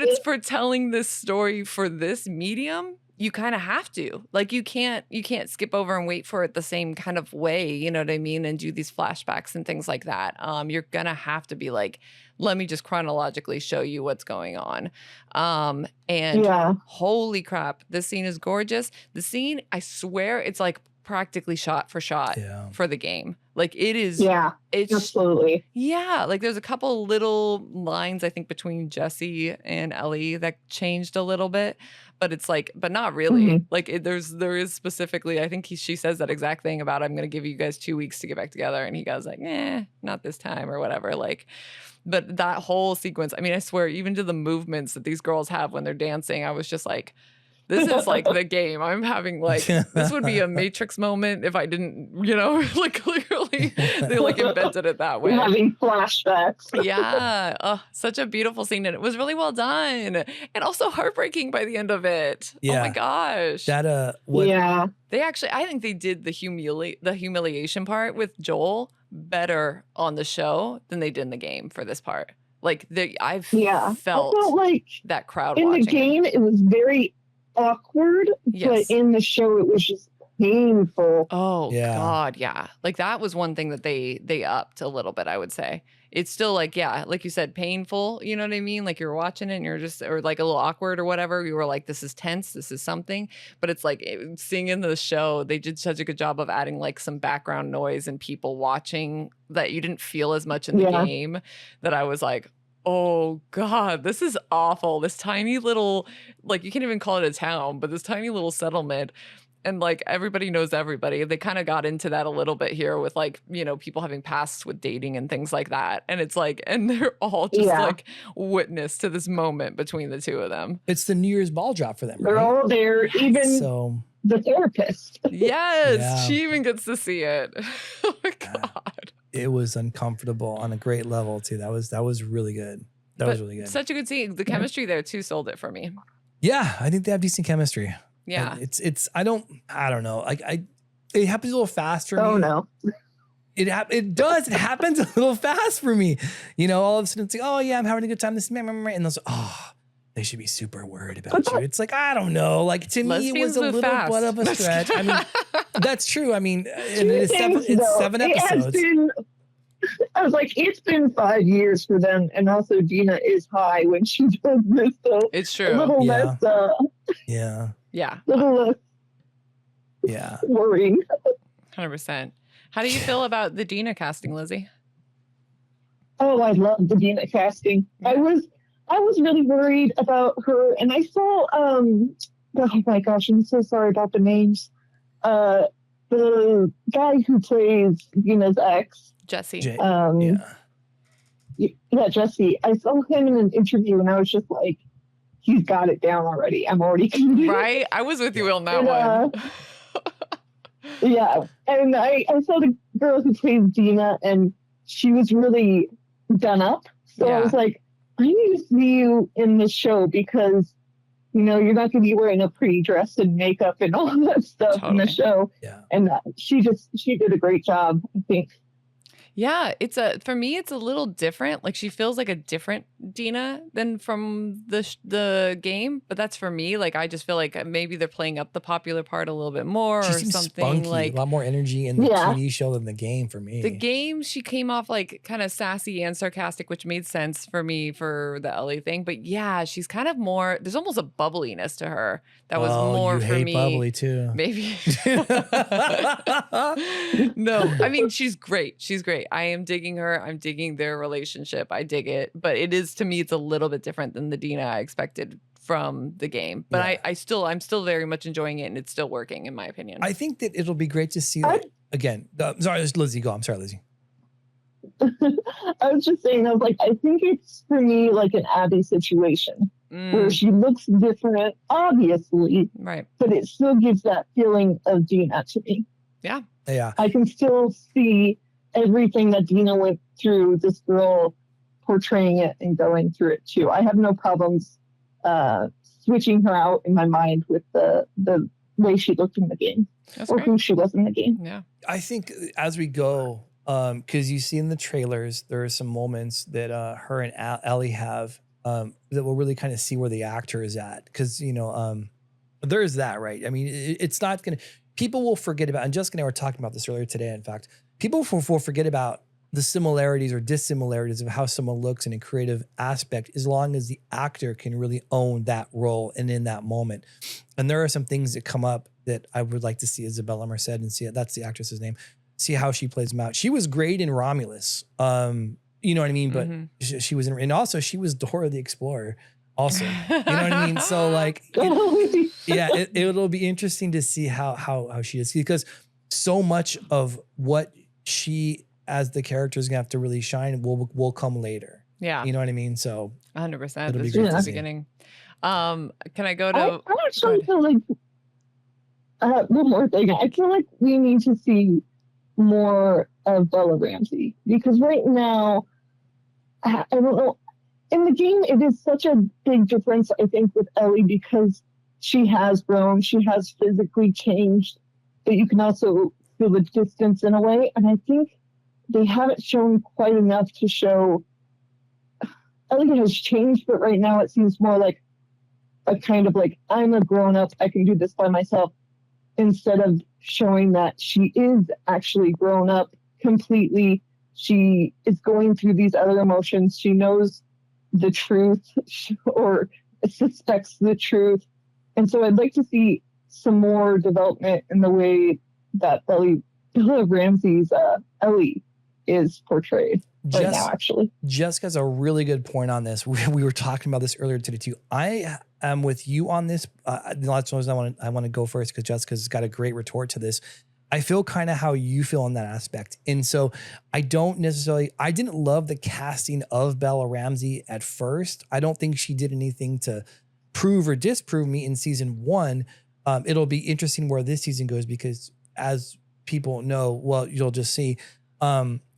it's for telling this story for this medium. You kind of have to, like, you can't skip over and wait for it the same kind of way, you know what I mean? And do these flashbacks and things like that. You're going to have to be like, let me just chronologically show you what's going on. Holy crap, this scene is gorgeous. The scene, I swear, it's like practically shot for shot for the game. Like it is. Yeah, it's absolutely. Yeah. Like there's a couple little lines, I think, between Jesse and Ellie that changed a little bit, but it's like, but not really. Mm-hmm. Like there is specifically, I think she says that exact thing about, I'm going to give you guys 2 weeks to get back together. And he goes like, not this time or whatever. Like, but that whole sequence, I mean, I swear, even to the movements that these girls have when they're dancing, I was just like, this is like the game. I'm having like, this would be a Matrix moment if I didn't, like clearly they like invented it that way. Having flashbacks. Yeah. Oh, such a beautiful scene. And it was really well done. And also heartbreaking by the end of it. Yeah. Oh my gosh. They actually, I think they did the humiliation part with Joel better on the show than they did in the game for this part. Like I've I felt felt like that crowd in watching the game it was very awkward, but in the show it was just painful. Oh God, yeah. Like that was one thing that they upped a little bit, I would say. It's still like, yeah, like you said, painful, you know what I mean? Like you're watching it and you're just, or like a little awkward or whatever. You were like, this is tense, this is something. But it's like seeing in the show, they did such a good job of adding like some background noise and people watching that you didn't feel as much in the game, that I was like, oh God, this is awful. This tiny little, like you can't even call it a town, but this tiny little settlement. And like everybody knows everybody. They kind of got into that a little bit here with like, you know, people having pasts with dating and things like that. And it's like, and they're all just like witness to this moment between the two of them. It's the New Year's ball drop for them. They're all there, even the therapist. Yes, she even gets to see it. Oh my God. It was uncomfortable on a great level too. That was really good. That was really good. Such a good scene. The chemistry there too sold it for me. Yeah, I think they have decent chemistry. Yeah. And it's I don't know. Like it happens a little fast for me. Oh no. It does. It happens a little fast for me. You know, all of a sudden it's like, oh yeah, I'm having a good time. And those, they should be super worried about you. It's like, I don't know. Like to me, it was a little bit of a stretch. I mean, that's true. I mean, and it's 7 episodes. I was like, it's been 5 years for them, and also Dina is high when she does this. So it's true. A little less. Yeah. A little less. Yeah. Worrying. 100%. How do you feel about the Dina casting, Lizzie? Oh, I love the Dina casting. I was really worried about her, and I saw oh my gosh, I'm so sorry about the names. The guy who plays Dina's ex, Jesse. Jesse. I saw him in an interview, and I was just like, he's got it down already. I'm already right. I was with you on that one. Yeah, and I saw the girl who plays Dina, and she was really done up. So I was like, I need to see you in this show because, you know, you're not going to be wearing a pretty dress and makeup and all that stuff in the show. Yeah. And she did a great job, I think. Yeah, for me, it's a little different. Like she feels like a different Dina than from the game, but that's for me. Like I just feel like maybe they're playing up the popular part a little bit more, she or seems something. Spunky, like a lot more energy in the TV show than the game for me. The game, she came off like kind of sassy and sarcastic, which made sense for me for the Ellie thing. But yeah, she's kind of more. There's almost a bubbliness to her that was more you for hate me. Bubbly too, maybe. No, I mean she's great. She's great. I am digging her. I'm digging their relationship. I dig it. But it is, to me, it's a little bit different than the Dina I expected from the game. But I'm still very much enjoying it, and it's still working in my opinion. I think that it'll be great to see that again. Sorry, Lizzie, go. I'm sorry, Lizzie. I was just saying, I was like, I think it's for me like an Abby situation where she looks different, obviously, right? But it still gives that feeling of Dina to me. Yeah. I can still see everything that Dina went through, this girl portraying it and going through it too. I have no problems switching her out in my mind with the way she looked in the game. That's great. Who she was in the game. Yeah. I think as we go, because you see in the trailers, there are some moments that her and Ellie have that will really kind of see where the actor is at. Because, you know, there is that, right? I mean, it's not going to, people will forget about, and Jessica and I were talking about this earlier today, in fact, people will forget about the similarities or dissimilarities of how someone looks in a creative aspect, as long as the actor can really own that role and in that moment. And there are some things that come up that I would like to see Isabella Merced and see, that's the actress's name, see how she plays them out. She was great in Romulus. You know what I mean? But she was in, and also she was Dora the Explorer also, you know what I mean? So like, it'll be interesting to see how she is, because so much of what she as the character is gonna have to really shine will come later. Yeah. You know what I mean? So 100%. This is just the beginning. Can I go to? I actually feel like one more thing. I feel like we need to see more of Bella Ramsey, because right now, I don't know. In the game, it is such a big difference, I think, with Ellie, because she has grown, she has physically changed, but you can also feel the distance in a way. And I think they haven't shown quite enough to show Ellie has changed, but right now it seems more like a kind of like, I'm a grown up, I can do this by myself, instead of showing that she is actually grown up completely. She is going through these other emotions. She knows the truth or suspects the truth. And so I'd like to see some more development in the way that Bella Ramsey's Ellie is portrayed right now, actually. Jessica's a really good point on this. We were talking about this earlier today too. I am with you on this. That's one I want to go first because Jessica's got a great retort to this. I feel kind of how you feel in that aspect. And so I didn't love the casting of Bella Ramsey at first. I don't think she did anything to prove or disprove me in season 1. It'll be interesting where this season goes because as people know, well, you'll just see.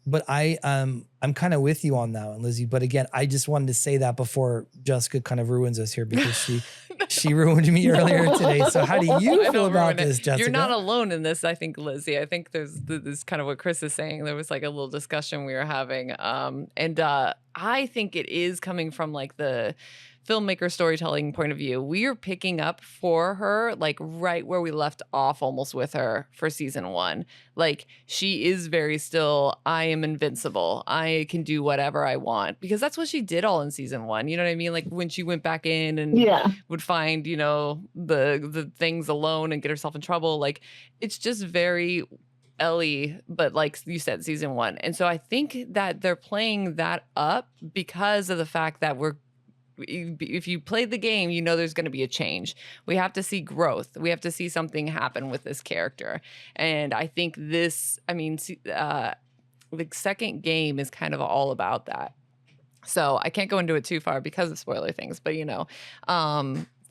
But I'm kind of with you on that one, Lizzie. But again, I just wanted to say that before Jessica kind of ruins us here because she ruined me earlier today. So how do you feel about this, Jessica? You're not alone in this, I think, Lizzie. I think there's this kind of what Chris is saying. There was like a little discussion we were having. And I think it is coming from like the filmmaker storytelling point of view. We are picking up for her like right where we left off almost with her for season 1. Like she is very still, I am invincible. I can do whatever I want because that's what she did all in season 1. You know what I mean? Like when she went back in and would find, you know, the things alone and get herself in trouble. Like it's just very Ellie, but like you said, season 1. And so I think that they're playing that up because of the fact that if you played the game, you know there's going to be a change. We have to see growth. We have to see something happen with this character. And I think the second game is kind of all about that. So I can't go into it too far because of spoiler things, but you know,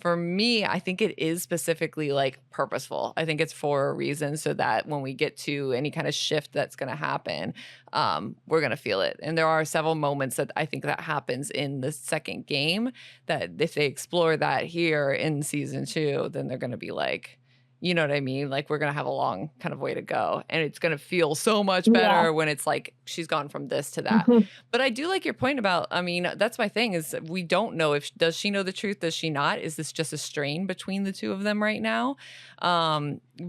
for me, I think it is specifically like purposeful. I think it's for a reason so that when we get to any kind of shift that's going to happen, we're going to feel it. And there are several moments that I think that happens in the second game that if they explore that here in season 2, then they're going to be like, you know what I mean? Like we're going to have a long kind of way to go and it's going to feel so much better when it's like she's gone from this to that. But I do like your point about, I mean, that's my thing is we don't know does she know the truth? Does she not? Is this just a strain between the two of them right now?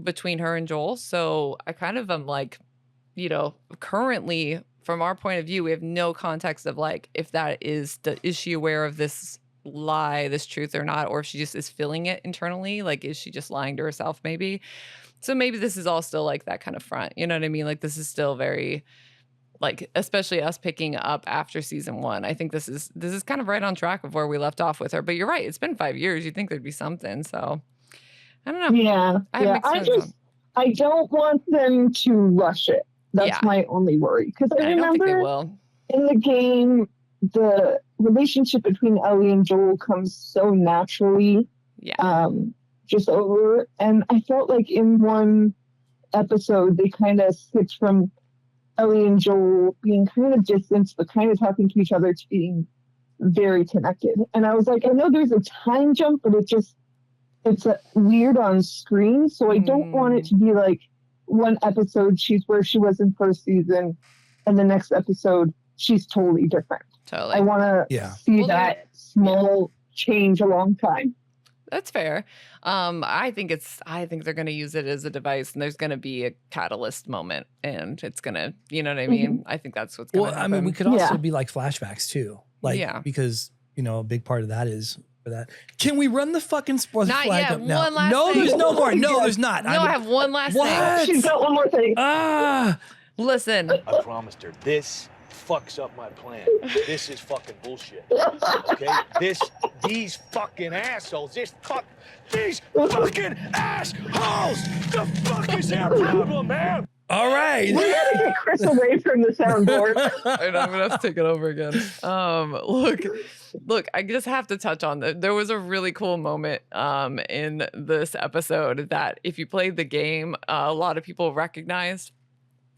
Between her and Joel. So I kind of am like, you know, currently from our point of view, we have no context of like, if that is she aware of this lie, this truth or not, or if she just is feeling it internally, like is she just lying to herself maybe? So maybe this is all still like that kind of front, you know what I mean? Like this is still very like, especially us picking up after season 1. I think this is kind of right on track of where we left off with her, but you're right, it's been 5 years. You'd think there'd be something. So I don't know. I don't want them to rush it. That's my only worry because I remember don't think they will. In the game the relationship between Ellie and Joel comes so naturally, just over. And I felt like in one episode, they kind of switched from Ellie and Joel being kind of distant, but kind of talking to each other to being very connected. And I was like, I know there's a time jump, but it's weird on screen. So I don't want it to be like one episode she's where she was in first season, and the next episode she's totally different. Totally. I want to see that small change a long time. That's fair. I think they're going to use it as a device, and there's going to be a catalyst moment, and it's going to, you know what I mean? I think that's what's going to happen. I mean, we could also be like flashbacks too, like because you know a big part of that is for that. Can we run the fucking sports not flag yet. up now? One last no, thing. There's no more. No, there's not. No, I have one last what? thing. She's got one more thing. Listen. I promised her this fucks up my plan. This is fucking bullshit. Okay? These fucking assholes. These fucking assholes! The fuck is their problem, man? All right. We gotta get Chris away from the soundboard. And I'm gonna have to take it over again. Look, I just have to touch on that. There was a really cool moment in this episode that if you played the game, a lot of people recognized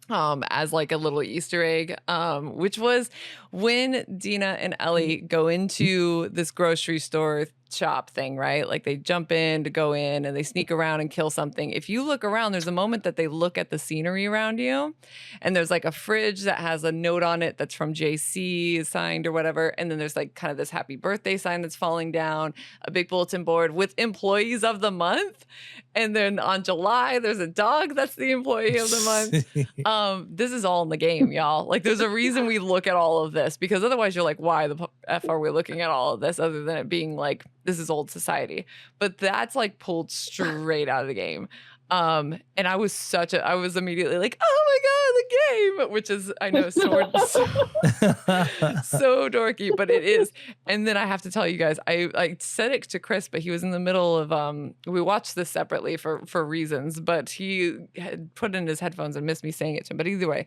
as like a little Easter egg, which was when Dina and Ellie go into this grocery store shop thing, right? Like they jump in to go in and they sneak around and kill something. If you look around, there's a moment that they look at the scenery around you, and there's like a fridge that has a note on it that's from JC signed or whatever. And then there's like kind of this happy birthday sign that's falling down, a big bulletin board with employees of the month. And then on July, there's a dog that's the employee of the month. This is all in the game, y'all. Like there's a reason we look at all of this, because otherwise you're like, why the F are we looking at all of this other than it being like, this is old society. But that's like pulled straight out of the game. And I was immediately like, oh my God, the game, which is, I know, so dorky, but it is. And then I have to tell you guys, I said it to Chris, but he was in the middle of, we watched this separately for reasons, but he had put in his headphones and missed me saying it to him. But either way,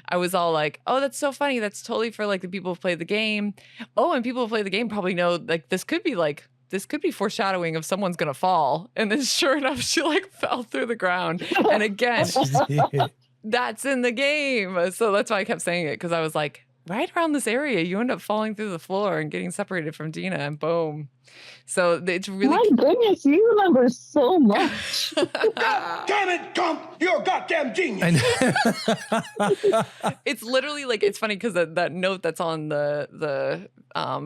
I was all like, oh, that's so funny. That's totally for like the people who play the game. Oh, and people who play the game probably know like this could be foreshadowing of someone's gonna fall. And then sure enough, she like fell through the ground. And again, that's in the game. So that's why I kept saying it, because I was like, right around this area, you end up falling through the floor and getting separated from Dina, and boom. So it's really. My goodness, you remember so much. Damn it, Gump! You're a goddamn genius. It's literally like, it's funny because that note that's on the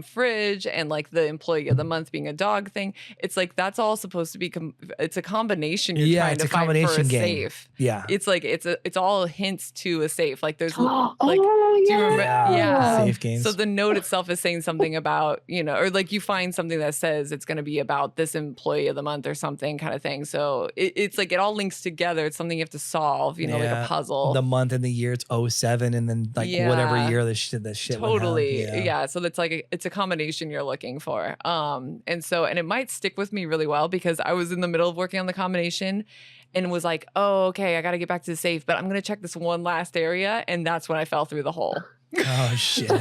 fridge and like the employee of the month being a dog thing. It's like that's all supposed to be. It's a combination. You're trying to find for a safe. Yeah, it's like it's all hints to a safe. Like there's Oh, like, yeah. do you remember? Yeah, safe games. So the note itself is saying something about, you know, or like you find something that says it's going to be about this employee of the month or something kind of thing. So it's like it all links together. It's something you have to solve, you know, like a puzzle. The month and the year, it's 07, and then like whatever year the shit totally. Yeah. So it's like it's a combination you're looking for. And it might stick with me really well because I was in the middle of working on the combination and was like, oh, okay, I got to get back to the safe, but I'm going to check this one last area. And that's when I fell through the hole. Oh shit. So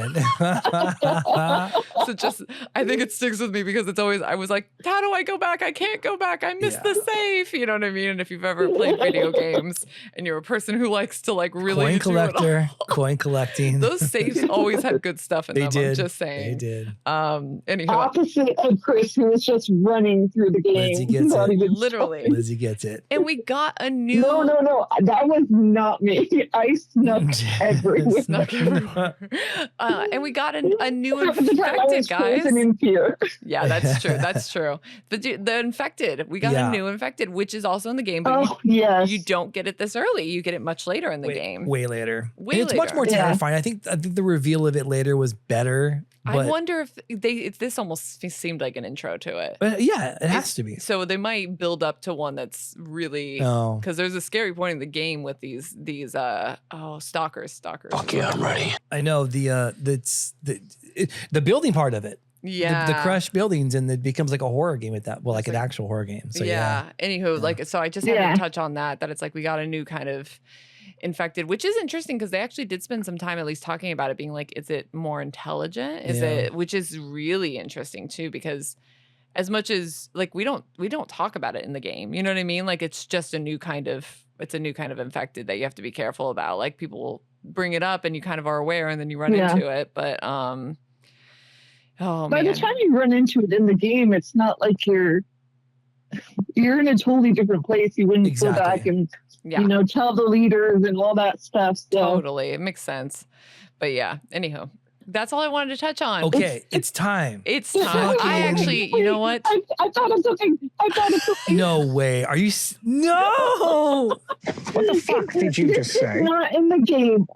I think it sticks with me because it's always, I was like, how do I go back? I can't go back. I missed the safe. You know what I mean? And if you've ever played video games and you're a person who likes to like really coin collecting, those safes always had good stuff in them. I'm just saying. They did. Anyhow. Opposite of Chris, who was just running through the game. Lizzie gets it. Literally. Lizzie gets it. And we got a new. No. That was not me. I snuck everywhere. Snuck everywhere. And we got a new infected, guys. Yeah, that's true. That's true. The infected. We got a new infected, which is also in the game, but you don't get it this early. You get it much later in the game. Way later. It's much more terrifying. I think the reveal of it later was better. I wonder if this almost seemed like an intro to it. But yeah, it has to be. So they might build up to one that's really because there's a scary point in the game with these stalkers. Fuck yeah, I'm ready. I know the building part of it. Yeah, the crushed buildings, and it becomes like a horror game at that. Well, like an actual horror game. So Anywho, so I just had to touch on that it's like we got a new kind of infected, which is interesting because they actually did spend some time at least talking about it being like, is it more intelligent? Which is really interesting too, because as much as like we don't talk about it in the game, you know what I mean? Like it's just a new kind of infected that you have to be careful about. Like people will bring it up and you kind of are aware and then you run into it. But by the time you run into it in the game, it's not like you're in a totally different place. You wouldn't go back and tell the leaders and all that stuff. So. Totally. It makes sense. But yeah, anyhow, that's all I wanted to touch on. Okay, it's time. It's time. I actually, you know what? I thought of something. No way. Are you? No! What the fuck did you just say? It's not in the game.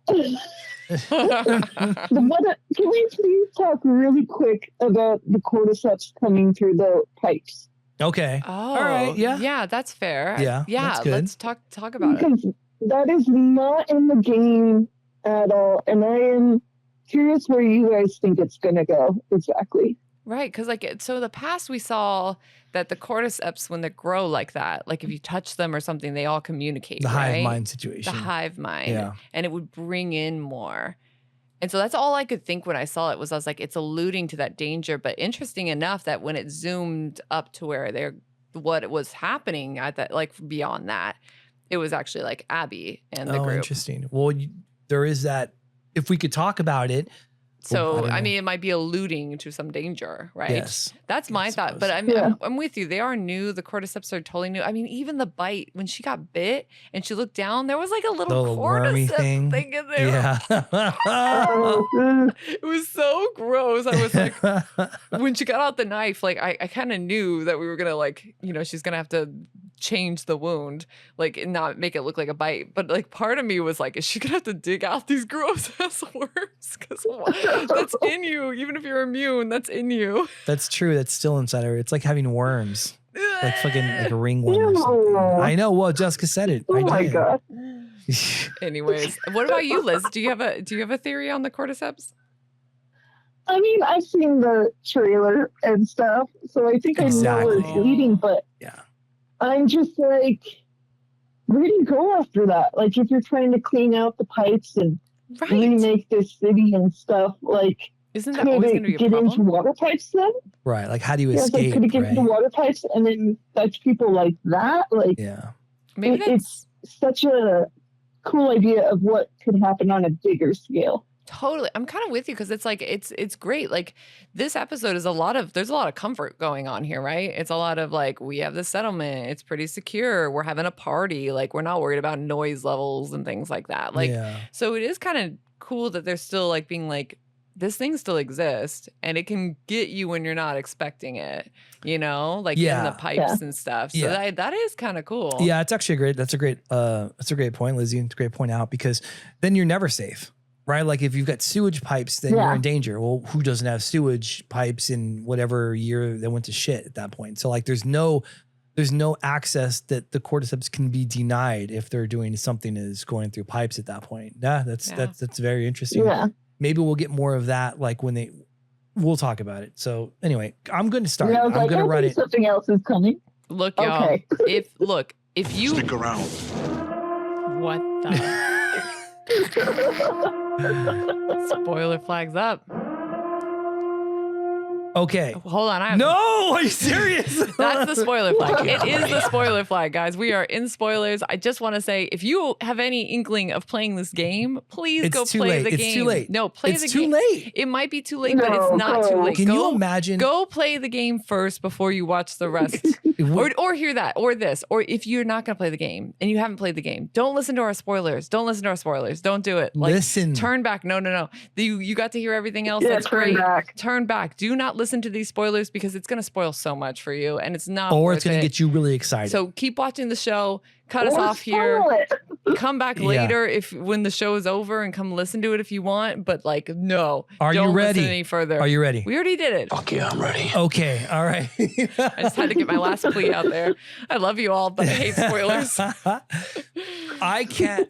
Can we please talk really quick about the cordyceps coming through the pipes? Okay. Oh, all right. Yeah. Yeah, that's fair. Yeah. Yeah. Let's talk about because that is not in the game at all, and I am curious where you guys think it's going to go exactly. Right, because so the past we saw that the cordyceps, when they grow like that, like if you touch them or something, they all communicate. The hive mind situation. The hive mind, and it would bring in more. And so that's all I could think when I saw it I was like, it's alluding to that danger. But interesting enough that when it zoomed up to where what was happening at that, like beyond that, it was actually like Abby and the group. Interesting. Well, there is that. If we could talk about it. So, don't I know. mean, it might be alluding to some danger, right? Yes. That's my thought. But I'm with you. They are new. The cordyceps are totally new. I mean, even the bite, when she got bit and she looked down, there was like a little wormy cordyceps thing in there. Yeah. It was so gross. I was like, when she got out the knife, like I kind of knew that we were going to like, she's going to have to change the wound, like and not make it look like a bite. But like part of me was like, is she gonna have to dig out these gross ass worms? Because that's in you. Even if you're immune, that's in you. That's true. That's still inside her. It's like having worms. Like fucking like a ringworm or something. I know. Well, Jessica said it. Oh my god. Anyways, what about you, Liz? Do you have a theory on the cordyceps? I mean, I've seen the trailer and stuff, so I think I know where it's leading, but yeah. I'm just like, where do you go after that? Like, if you're trying to clean out the pipes and remake this city and stuff, like, isn't that always going to be a problem? Get into water pipes then? Right. Like, how do you escape? Like, could it get into water pipes and then touch people like that? Like, yeah. Maybe it's such a cool idea of what could happen on a bigger scale. Totally. I'm kind of with you because it's like it's great. Like this episode is there's a lot of comfort going on here, right? It's a lot of like, we have the settlement, it's pretty secure, we're having a party, like we're not worried about noise levels and things like that. Like so it is kind of cool that they're still like being like, this thing still exists and it can get you when you're not expecting it, like in the pipes and stuff. So that is kind of cool. Yeah, it's actually that's a great point, Lizzie. It's a great point out because then you're never safe. Right? Like if you've got sewage pipes, then you're in danger. Well, who doesn't have sewage pipes in whatever year they went to shit at that point? So like there's no access that the cordyceps can be denied if they're doing something that is going through pipes at that point. That's very interesting. Yeah. Maybe we'll get more of that like when we'll talk about it. So anyway, I'm going to start. Yeah, I'm going to run it. Something else is coming. Look, y'all. Okay. if you stick around. What the spoiler flags up. Okay. Hold on. No, are you serious? That's the spoiler flag. It is the spoiler flag, guys. We are in spoilers. I just want to say, if you have any inkling of playing this game, please go play the game. It's too late. No, play the game. It's too late. It might be too late, but it's not too late. Can you imagine? Go play the game first before you watch the rest. or hear that, or this. Or if you're not going to play the game and you haven't played the game, don't listen to our spoilers. Don't do it. Like, listen. Turn back. No. You got to hear everything else. Yeah, That's great. Back. Turn back. Do not listen to these spoilers because it's going to spoil so much for you and it's not or it's going to get you really excited. So keep watching the show. Cut us off here. Come back later when the show is over and come listen to it if you want. But like, no. Are don't you ready? Listen any further. Are you ready? We already did it. Fuck yeah, I'm ready. Okay. All right. I just had to get my last plea out there. I love you all, but I hate spoilers. I can't.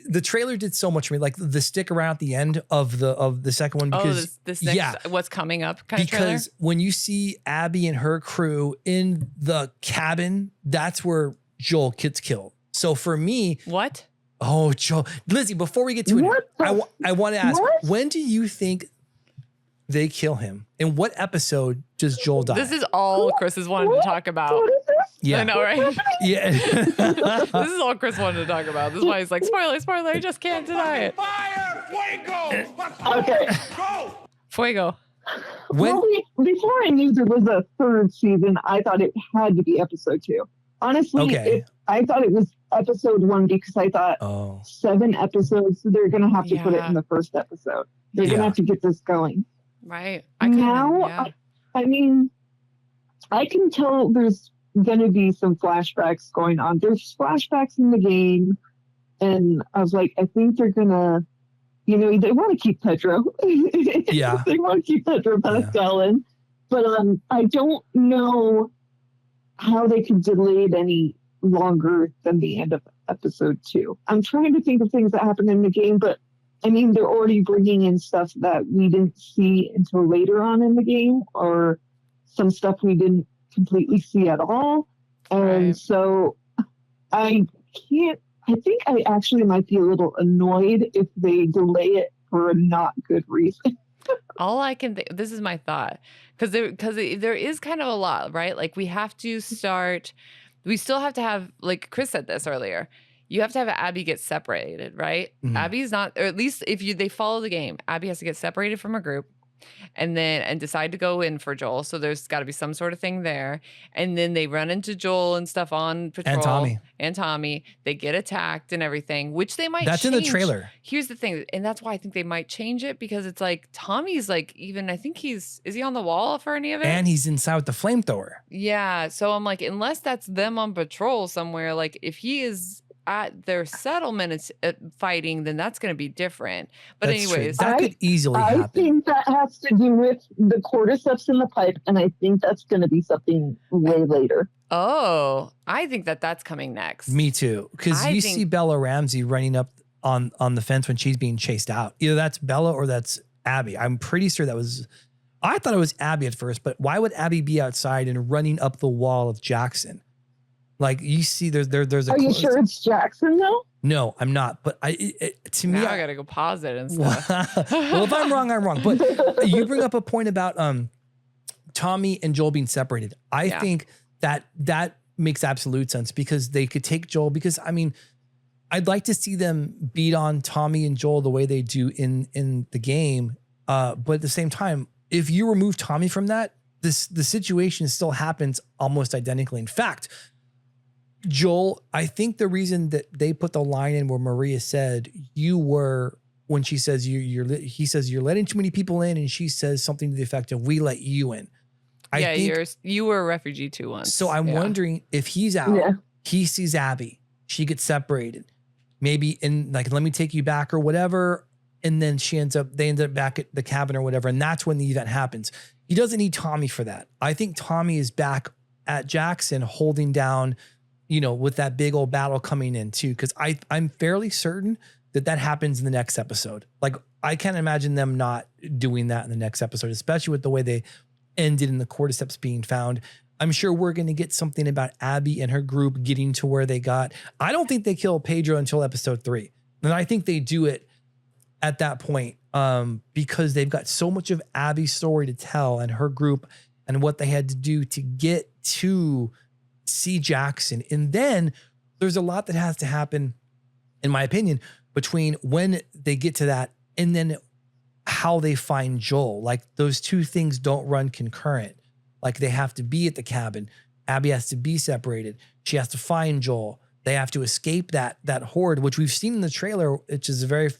The trailer did so much for me. Like the stick around at the end of the second one because this next what's coming up kind of trailer. Because when you see Abby and her crew in the cabin, that's where Joel gets killed. So for me, what? Oh, Joel, Lizzie. Before we get to it, I want to ask: when do you think they kill him? In what episode does Joel die? This is all Chris has wanted to talk about. Yeah. I know, right? Yeah. This is all Chris wanted to talk about. This is why he's like, spoiler, I just can't deny it. Fire! Fuego! Okay. Go! Fuego. Before I knew there was a third season, I thought it had to be episode 2. Honestly, I thought it was episode 1 because I thought 7 episodes, so they're going to have to put it in the first episode. They're going to have to get this going. Right. I mean, I can tell there's going to be some flashbacks going on. There's flashbacks in the game, and I was like, I think they're going to, they want to keep Pedro. Yeah. They want to keep Pedro Pascal in. But I don't know how they could delay it any longer than the end of episode 2. I'm trying to think of things that happened in the game, but I mean, they're already bringing in stuff that we didn't see until later on in the game, or some stuff we didn't completely see at all. And so I think I actually might be a little annoyed if they delay it for a not good reason. All I can think, this is my thought, because there is kind of a lot, right? Like we still have to have, like Chris said this earlier, you have to have Abby get separated, right? Mhm. Abby's not, or at least if they follow the game, Abby has to get separated from her group and decide to go in for Joel. So there's got to be some sort of thing there. And then they run into Joel and stuff on patrol. And Tommy. They get attacked and everything, which they might That's change. in the trailer. Here's the thing. And that's why I think they might change it, because it's like Tommy's like, even, I think is he on the wall for any of it? And he's inside with the flamethrower. Yeah. So I'm like, unless that's them on patrol somewhere, like if he is at their settlement it's fighting, then that's going to be different. But That's anyways, true. That could easily happen. I think that has to do with the cordyceps in the pipe, and I think that's going to be something way later. Oh, I think that's coming next. Me too. Because you see Bella Ramsey running up on the fence when she's being chased out. Either that's Bella or that's Abby. I'm pretty sure I thought it was Abby at first, but why would Abby be outside and running up the wall of Jackson? Like you see, there's a. Are you sure it's Jackson though? No, I'm not. But to me, now I gotta go pause it and stuff. Well, if I'm wrong, I'm wrong. But you bring up a point about Tommy and Joel being separated. I think that makes absolute sense, because they could take Joel, because I mean, I'd like to see them beat on Tommy and Joel the way they do in the game. But at the same time, if you remove Tommy from that, the situation still happens almost identically. In fact, Joel, I think the reason that they put the line in where Maria said when she says he says you're letting too many people in, and she says something to the effect of "we let you in." I think you were a refugee too once. So I'm wondering if he's out, he sees Abby, she gets separated, maybe in like, let me take you back or whatever, and then they end up back at the cabin or whatever, and that's when the event happens. He doesn't need Tommy for that. I think Tommy is back at Jackson holding down, with that big old battle coming in too. Cause I'm fairly certain that happens in the next episode. Like I can't imagine them not doing that in the next episode, especially with the way they ended in the cordyceps being found. I'm sure we're going to get something about Abby and her group getting to where they got. I don't think they kill Pedro until episode 3. And I think they do it at that point because they've got so much of Abby's story to tell and her group and what they had to do to get to see Jackson. And then there's a lot that has to happen, in my opinion, between when they get to that and then how they find Joel. Like those two things don't run concurrent. Like they have to be at the cabin. Abby has to be separated. She has to find Joel. They have to escape that horde, which we've seen in the trailer, which is a very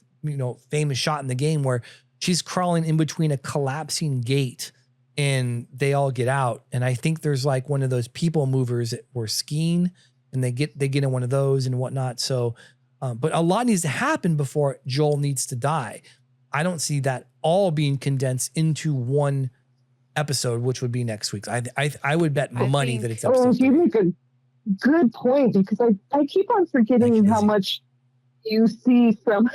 famous shot in the game where she's crawling in between a collapsing gate and they all get out. And I think there's like one of those people movers that were skiing and they get in one of those and whatnot. So, but a lot needs to happen before Joel needs to die. I don't see that all being condensed into one episode, which would be next week's. I would bet money that it's episode 3. You make a good point, because I keep on forgetting how much you see from.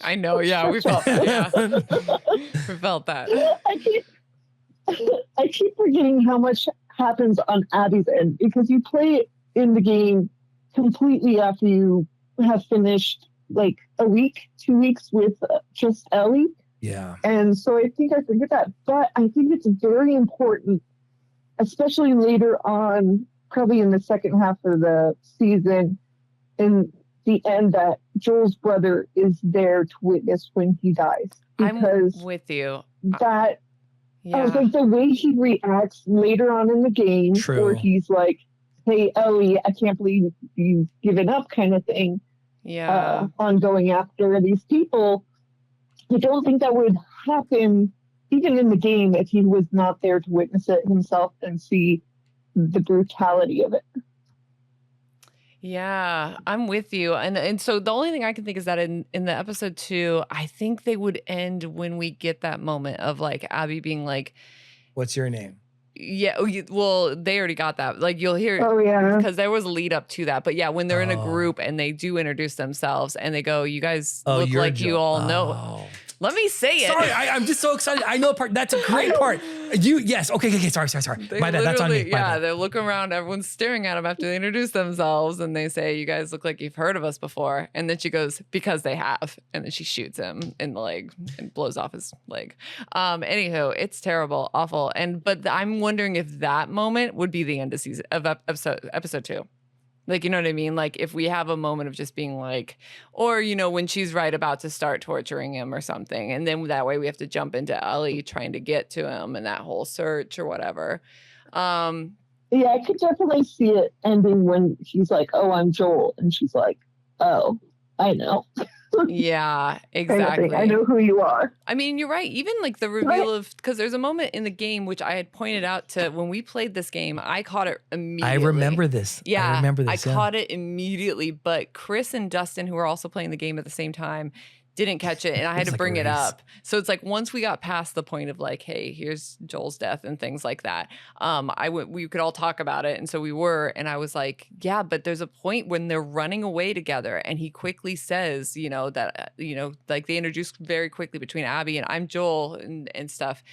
I know. Yeah. We felt that. Yeah. We felt that. I keep forgetting how much happens on Abby's end, because you play it in the game completely after you have finished like a week, 2 weeks with just Ellie. Yeah. And so I think I forget that. But I think it's very important, especially later on, probably in the second half of the season, in the end, that Joel's brother is there to witness when he dies. Because I'm with you. That. Yeah. I was like, the way he reacts later on in the game, where he's like, "Hey, Ellie, I can't believe you've given up," kind of thing. Yeah. On going after these people. I don't think that would happen even in the game if he was not there to witness it himself and see the brutality of it. Yeah, I'm with you. And so the only thing I can think is that in the episode 2, I think they would end when we get that moment of like Abby being like, "What's your name?" Yeah. Well, they already got that. Like you'll hear, because there was a lead up to that. But yeah, when they're in a group and they do introduce themselves and they go, "You guys look like you all know." Let me say it. Sorry, I'm just so excited. I know a part. That's a great part. Yes. Okay. Sorry. My bad. That's on me. Yeah, they're looking around. Everyone's staring at them after they introduce themselves, and they say, "You guys look like you've heard of us before." And then she goes, "Because they have." And then she shoots him in the leg and blows off his leg. Anywho, it's terrible, awful. But I'm wondering if that moment would be the end of episode 2. Like, you know what I mean? Like, if we have a moment of just being like, or, you know, when she's right about to start torturing him or something. And then that way we have to jump into Ellie trying to get to him and that whole search or whatever. Yeah, I could definitely see it ending when he's like, "Oh, I'm Joel," and she's like, "Oh, I know." Yeah, Kind of thing. exactly. I know who you are. I mean, you're right. Even like the reveal of, because there's a moment in the game which I had pointed out to when we played this game, I caught it immediately. I remember this. Yeah, I remember this. I caught it immediately. But Chris and Dustin, who were also playing the game at the same time, didn't catch it, and I had to bring it up. So it's like once we got past the point of like, hey, here's Joel's death and things like that, we could all talk about it, and so we were, and I was like, yeah, but there's a point when they're running away together, and he quickly says, you know, that like they introduced very quickly between Abby and I'm Joel and stuff,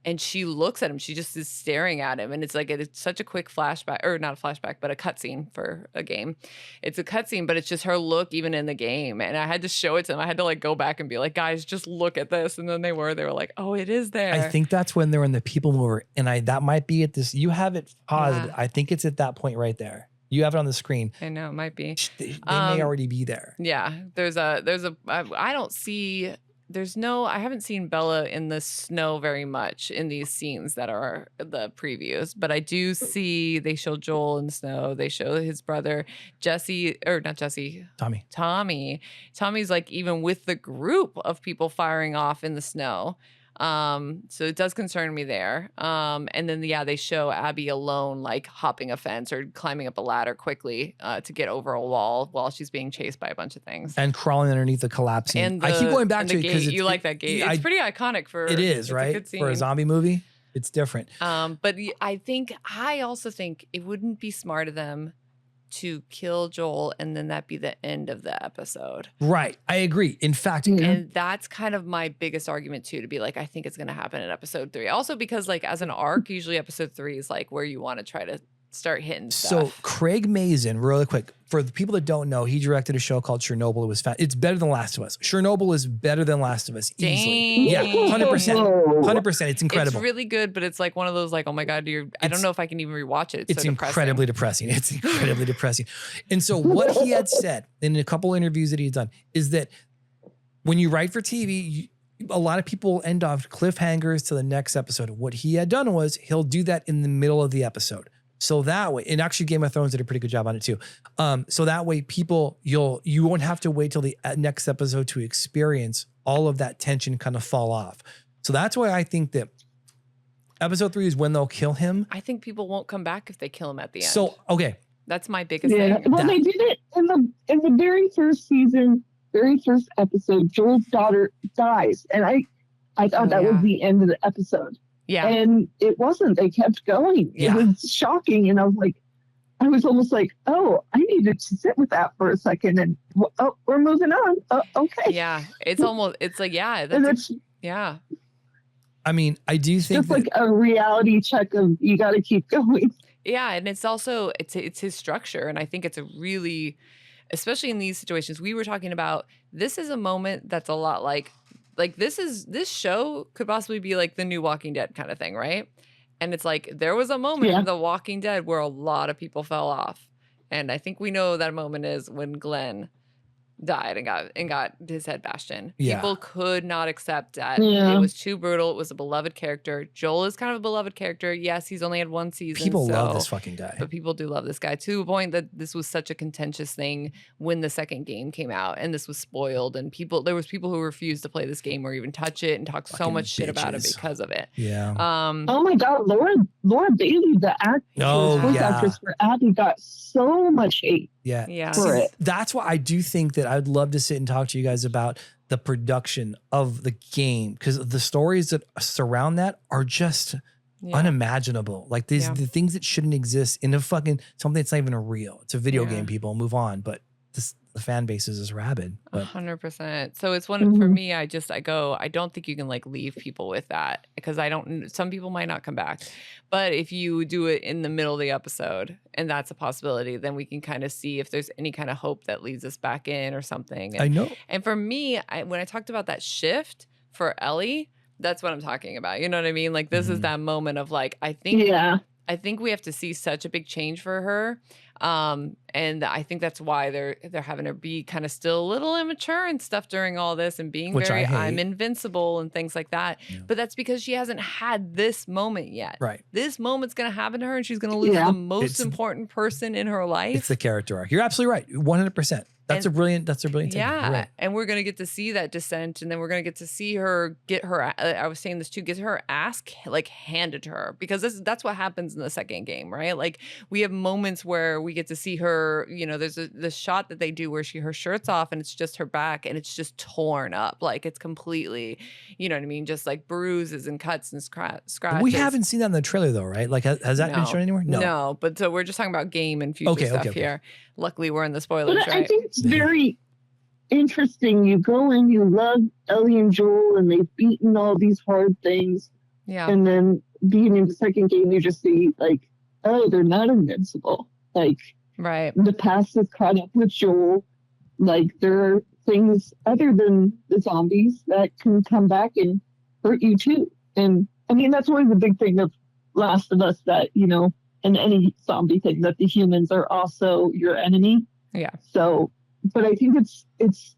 and she looks at him. She just is staring at him. And it's like, it's such a quick flashback, or not a flashback, but a cutscene for a game. It's a cutscene, but it's just her look even in the game. And I had to show it to them. I had to like go back and be like, guys, just look at this. And then they were like, oh, it is there. I think that's when they're in the people mover. And that might be at this, you have it paused. Yeah. I think it's at that point right there. You have it on the screen. I know, it might be. They may already be there. Yeah. I don't see... I haven't seen Bella in the snow very much in these scenes that are the previews, but I do see they show Joel in the snow. They show his brother, Tommy. Tommy's like even with the group of people firing off in the snow. So it does concern me there. And then, they show Abby alone, like hopping a fence or climbing up a ladder quickly, to get over a wall while she's being chased by a bunch of things. And crawling underneath the collapsing. And I keep going back to it because you like that gate. It's pretty iconic it is, right? For a zombie movie, it's different. But I also think it wouldn't be smart of them to kill Joel and then that be the end of the episode. Right. I agree. In fact, and that's kind of my biggest argument too, to be like, I think it's going to happen in episode 3. Also because like as an arc, usually episode 3 is like where you want to try to start hitting stuff. So Craig Mazin, really quick, for the people that don't know, he directed a show called Chernobyl. It was it's better than Last of Us. Chernobyl is better than Last of Us easily. Dang. Yeah, 100%. 100%. It's incredible. It's really good, but it's like one of those like, oh my God, I don't know if I can even rewatch it. It's so incredibly depressing. It's incredibly depressing. And so what he had said in a couple interviews that he had done is that when you write for TV, a lot of people end off cliffhangers to the next episode. What he had done was he'll do that in the middle of the episode. So that way, and actually Game of Thrones did a pretty good job on it too. So that way people, you won't have to wait till the next episode to experience all of that tension kind of fall off. So that's why I think that episode 3 is when they'll kill him. I think people won't come back if they kill him at the end. So, okay. That's my biggest thing. Well, they did it in the very first season, very first episode, Joel's daughter dies. And I thought that was the end of the episode. Yeah. And it wasn't. They kept going. Yeah. It was shocking. And I was almost like, oh, I needed to sit with that for a second. And we're moving on. Okay. Yeah. It's like, yeah. Yeah. I mean, I do think just like a reality check of you got to keep going. Yeah. And it's also, it's his structure. And I think it's a really, especially in these situations, we were talking about, this is a moment that's a lot like this show could possibly be like the new Walking Dead kind of thing, right? And it's like there was a moment in The Walking Dead where a lot of people fell off. And I think we know that moment is when Glenn died and got his head bashed in. Yeah. People could not accept that. It was too brutal. It was a beloved character. Joel is kind of a beloved character. Yes, he's only had one season. People love this fucking guy. But people do love this guy to a point that this was such a contentious thing when the second game came out and this was spoiled and there was people who refused to play this game or even touch it and talk so much shit about it because of it. Yeah. Oh my God, Laura Bailey, the actress for Abby, got so much hate. Yeah. For it. That's why I do think that I'd love to sit and talk to you guys about the production of the game, because the stories that surround that are just unimaginable. Like the things that shouldn't exist in a fucking something that's not even real. It's a video game, people move on, but the fan base is rabid. 100%. So it's one for me. I don't think you can like leave people with that because some people might not come back, but if you do it in the middle of the episode and that's a possibility, then we can kind of see if there's any kind of hope that leads us back in or something. And, I know. And for me, when I talked about that shift for Ellie, that's what I'm talking about. You know what I mean? Like this is that moment of like, I think we have to see such a big change for her. And I think that's why they're having her be kind of still a little immature and stuff during all this and being Which very, I hate. I'm invincible and things like that. Yeah. But that's because she hasn't had this moment yet. Right. This moment's going to happen to her and she's going to lose the most important person in her life. It's the character arc. You're absolutely right. 100%. That's a brilliant take. Yeah. Right. And we're going to get to see that descent. And then we're going to get to see her get her, I was saying this too, get her ass like handed to her, because that's what happens in the second game, right? Like we have moments where we get to see her, you know, there's this shot that they do where her shirt's off and it's just her back and it's just torn up. Like it's completely, you know what I mean? Just like bruises and cuts and scratches. We haven't seen that in the trailer though, right? Like has that been shown anywhere? No, but so we're just talking about game and future stuff here. Luckily we're in the spoilers, but right? I think it's very interesting. You go in, you love Ellie and Joel, and they've beaten all these hard things. Yeah. And then being in the second game, you just see like, oh, they're not invincible. Like, right. The past is caught up with Joel. Like, there are things other than the zombies that can come back and hurt you too. And I mean, that's always the big thing of Last of Us, that, you know, in any zombie thing, that the humans are also your enemy. Yeah. So, but I think it's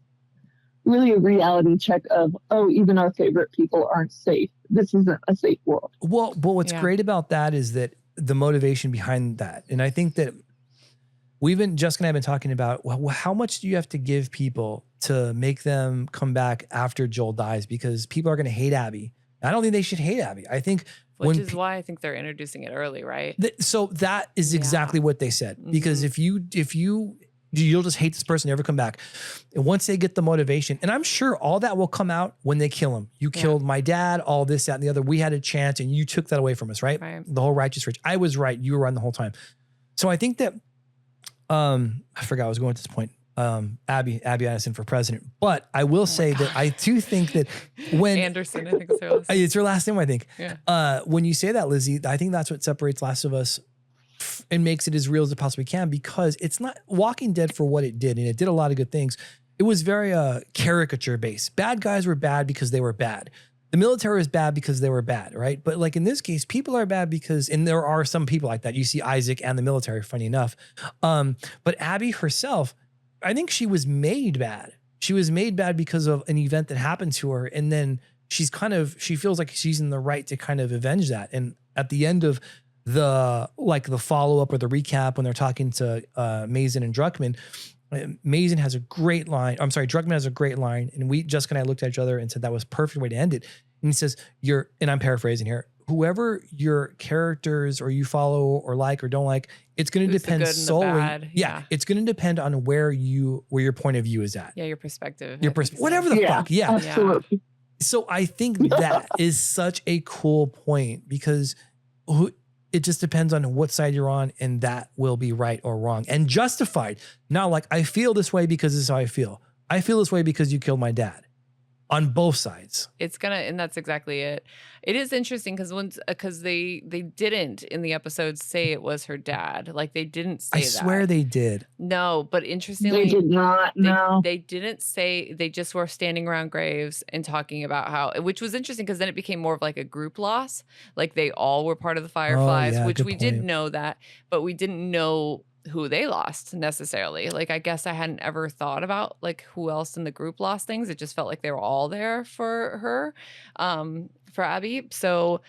really a reality check of, oh, even our favorite people aren't safe. This isn't a safe world. Well, but what's great about that is that the motivation behind that. And I think that Jessica and I have been talking about, well, how much do you have to give people to make them come back after Joel dies? Because people are going to hate Abby. I don't think they should hate Abby. I think which is why I think they're introducing it early, right? So that is exactly what they said. Because if you'll just hate this person, never come back. And once they get the motivation, and I'm sure all that will come out when they kill him. You killed my dad, all this, that, and the other. We had a chance and you took that away from us, right? The whole righteous rich. I was right. You were wrong the whole time. So I think that, I forgot I was going at this point. Abby Addison for president. But I will say that I do think that when Anderson, I think it's her last name. It's her last name, I think. Yeah. When you say that, Lizzie, I think that's what separates Last of Us and makes it as real as it possibly can, because it's not Walking Dead for what it did, and it did a lot of good things. It was very caricature based. Bad guys were bad because they were bad. The military was bad because they were bad, right? But like in this case, people are bad because, and there are some people like that. You see Isaac and the military, funny enough. But Abby herself, I think she was made bad. She was made bad because of an event that happened to her. And then she feels like she's in the right to kind of avenge that. And at the end of the follow-up or the recap, when they're talking to Mazin and Druckmann, Mazin has a great line. I'm sorry, Druckmann has a great line. And Jessica and I looked at each other and said, that was a perfect way to end it. And he says, and I'm paraphrasing here, whoever your characters or you follow or like or don't like, it's going to depend solely. Yeah. It's going to depend on where your point of view is at. Yeah. Your perspective. Whatever the fuck. Yeah. Absolutely. So I think that is such a cool point, because it just depends on what side you're on, and that will be right or wrong and justified. Not like, I feel this way because this is how I feel. I feel this way because you killed my dad. On both sides. And that's exactly it. It is interesting because they didn't in the episode say it was her dad. Like they didn't say that. I swear they did. No, but interestingly, they did not. No, they didn't say. They just were standing around graves and talking about how, which was interesting because then it became more of like a group loss. Like they all were part of the Fireflies, which we did know that, but we didn't know who they lost necessarily. Like, I guess I hadn't ever thought about like who else in the group lost things. It just felt like they were all there for her, for Abby. So,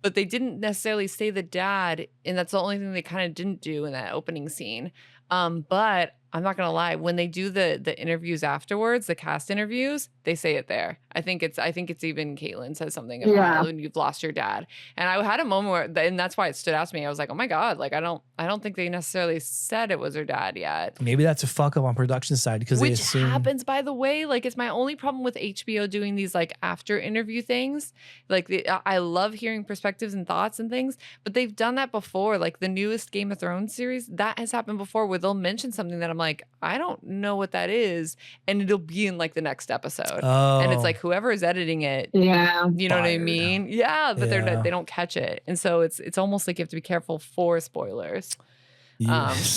but they didn't necessarily say the dad. And that's the only thing they kind of didn't do in that opening scene. But I'm not going to lie, when they do the interviews afterwards, the cast interviews, they say it there. I think it's even Caitlin says something about when you've lost your dad. And I had a moment where, and that's why it stood out to me. I was like, oh my God, like I don't think they necessarily said it was her dad yet. Maybe that's a fuck up on production side, because they assume. Which happens, by the way. Like it's my only problem with HBO doing these like after interview things. Like I love hearing perspectives and thoughts and things, but they've done that before. Like the newest Game of Thrones series, that has happened before, where they'll mention something that I'm like, I don't know what that is, and it'll be in like the next episode. And it's like whoever is editing it, you know what I mean? Yeah, but they don't catch it, and so it's almost like you have to be careful for spoilers.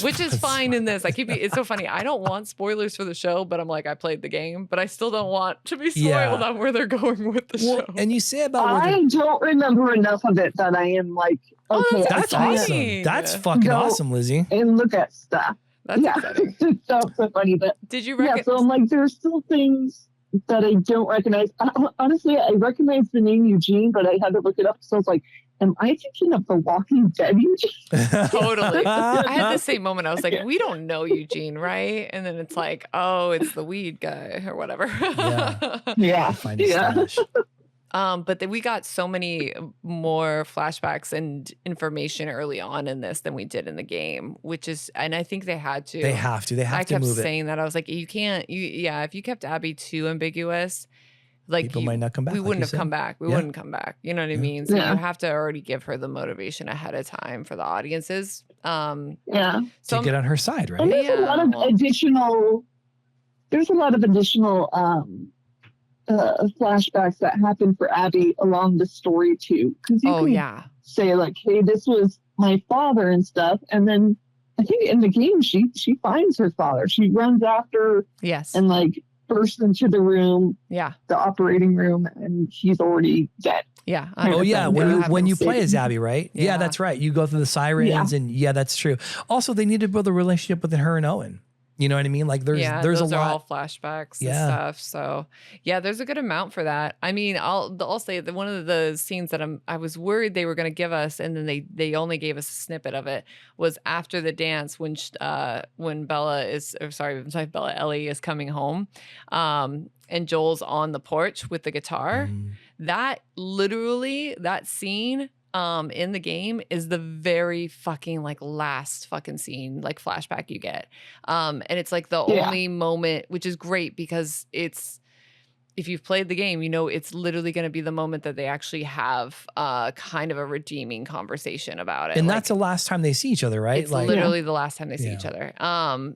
which is fine in this. It's so funny. I don't want spoilers for the show, but I'm like, I played the game, but I still don't want to be spoiled on where they're going with the show. And you say about I don't remember enough of it that I am like, okay, that's awesome. That's fucking awesome, Lizzie. And look at stuff. That's exciting. It's so funny, but did you so I'm like, there's still things that I don't recognize. Honestly, I recognize the name Eugene, but I had to look it up. So I was like, am I thinking of the Walking Dead Eugene? Totally. I had the same moment. I was like, we don't know Eugene, right? And then it's like, oh, it's the weed guy or whatever. Yeah. But then we got so many more flashbacks and information early on in this than we did in the game, which is, and I think they had to. They have to. They have to move it. I kept saying that. I was like, you can't. If you kept Abby too ambiguous, like people might not come back. We wouldn't have come back. We wouldn't come back. You know what I mean? So you have to already give her the motivation ahead of time for the audiences. So to get on her side, right? And there's a lot of additional. There's a lot of additional. Flashbacks that happen for Abby along the story too, because you can say like, "Hey, this was my father" and stuff, and then I think in the game she finds her father. She runs after, and like bursts into the room, the operating room, and he's already dead. Yeah. When you play as Abby, right? Yeah, that's right. You go through the sirens, and that's true. Also, they need to build a relationship with her and Owen. You know what I mean? Like there's those a lot. Are all flashbacks and stuff. So there's a good amount for that. I mean, I'll say that one of the scenes that I was worried they were going to give us, and then they only gave us a snippet of it, was after the dance when Ellie is coming home, and Joel's on the porch with the guitar. That scene. In the game is the very fucking like last fucking scene, like flashback you get. And it's like the only moment, which is great because it's, if you've played the game, you know, it's literally going to be the moment that they actually have kind of a redeeming conversation about it. And that's the last time they see each other, right? It's literally the last time they see each other.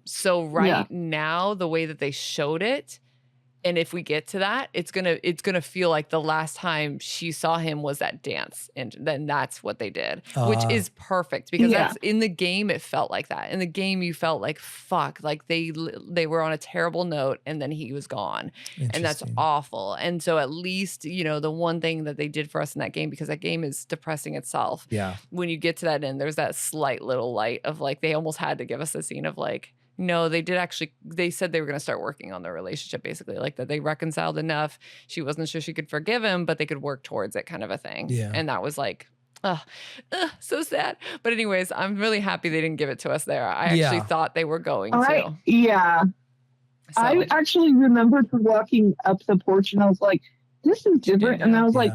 So now the way that they showed it, and if we get to that, it's gonna feel like the last time she saw him was that dance, and then that's what they did, which is perfect because that's in the game. It felt like that in the game. You felt like fuck, like they were on a terrible note, and then he was gone, and that's awful. And so at least the one thing that they did for us in that game, because that game is depressing itself. Yeah, when you get to that end, there's that slight little light of like they almost had to give us a scene of like. No, they said they were going to start working on their relationship, basically, like that they reconciled enough. She wasn't sure she could forgive him, but they could work towards it, kind of a thing. Yeah. And that was like, so sad. But anyways, I'm really happy they didn't give it to us there. I actually thought they were going to. Yeah. So. I actually remembered walking up the porch and I was like, this is different. And I was like,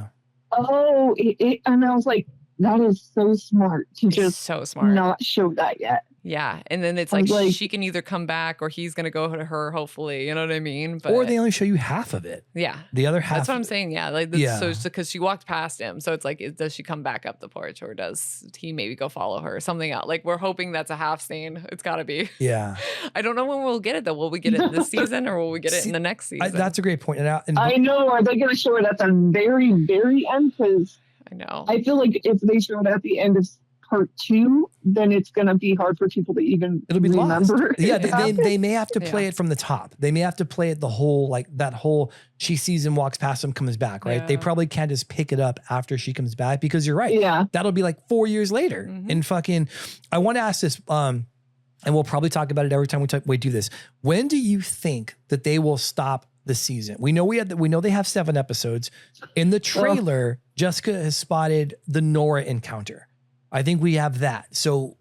and I was like, that is so smart to just not show that yet. Yeah. And then it's like she can either come back or he's going to go to her, hopefully. You know what I mean? But, or they only show you half of it. Yeah. The other half. That's what I'm saying. Yeah. So it's because she walked past him. So it's like, does she come back up the porch or does he maybe go follow her or something else? Like we're hoping that's a half scene. It's got to be. Yeah. I don't know when we'll get it though. Will we get it this season or will we get it in the next season? That's a great point. I know. Are they going to show it at the very, very end? Because I know. I feel like if they show it at the end of part 2, then it's going to be hard for people to even remember. Yeah, they may have to play it from the top. They may have to play it the whole, like that whole she sees him, walks past him, comes back, right? Yeah. They probably can't just pick it up after she comes back because you're right. Yeah. That'll be like 4 years later. Mm-hmm. And fucking, I want to ask this, and we'll probably talk about it every time we do this. When do you think that they will stop the season? We know they have 7 episodes. In the trailer, Jessica has spotted the Nora encounter. I think we have that. So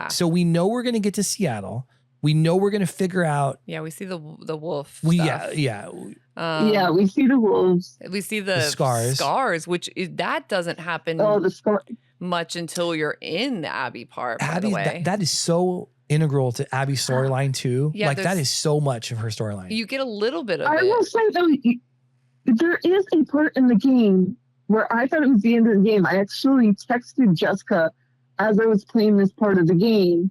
So we know we're going to get to Seattle. We know we're going to figure out. Yeah, we see the wolf. We stuff. We see the wolves. We see the scars, which that doesn't happen. Oh, the scar much until you're in the Abby part. By the way, that is so integral to Abby's storyline too. Yeah, like that is so much of her storyline. You get a little bit of it. I will say though, there is a part in the game where I thought it was the end of the game. I actually texted Jessica as I was playing this part of the game.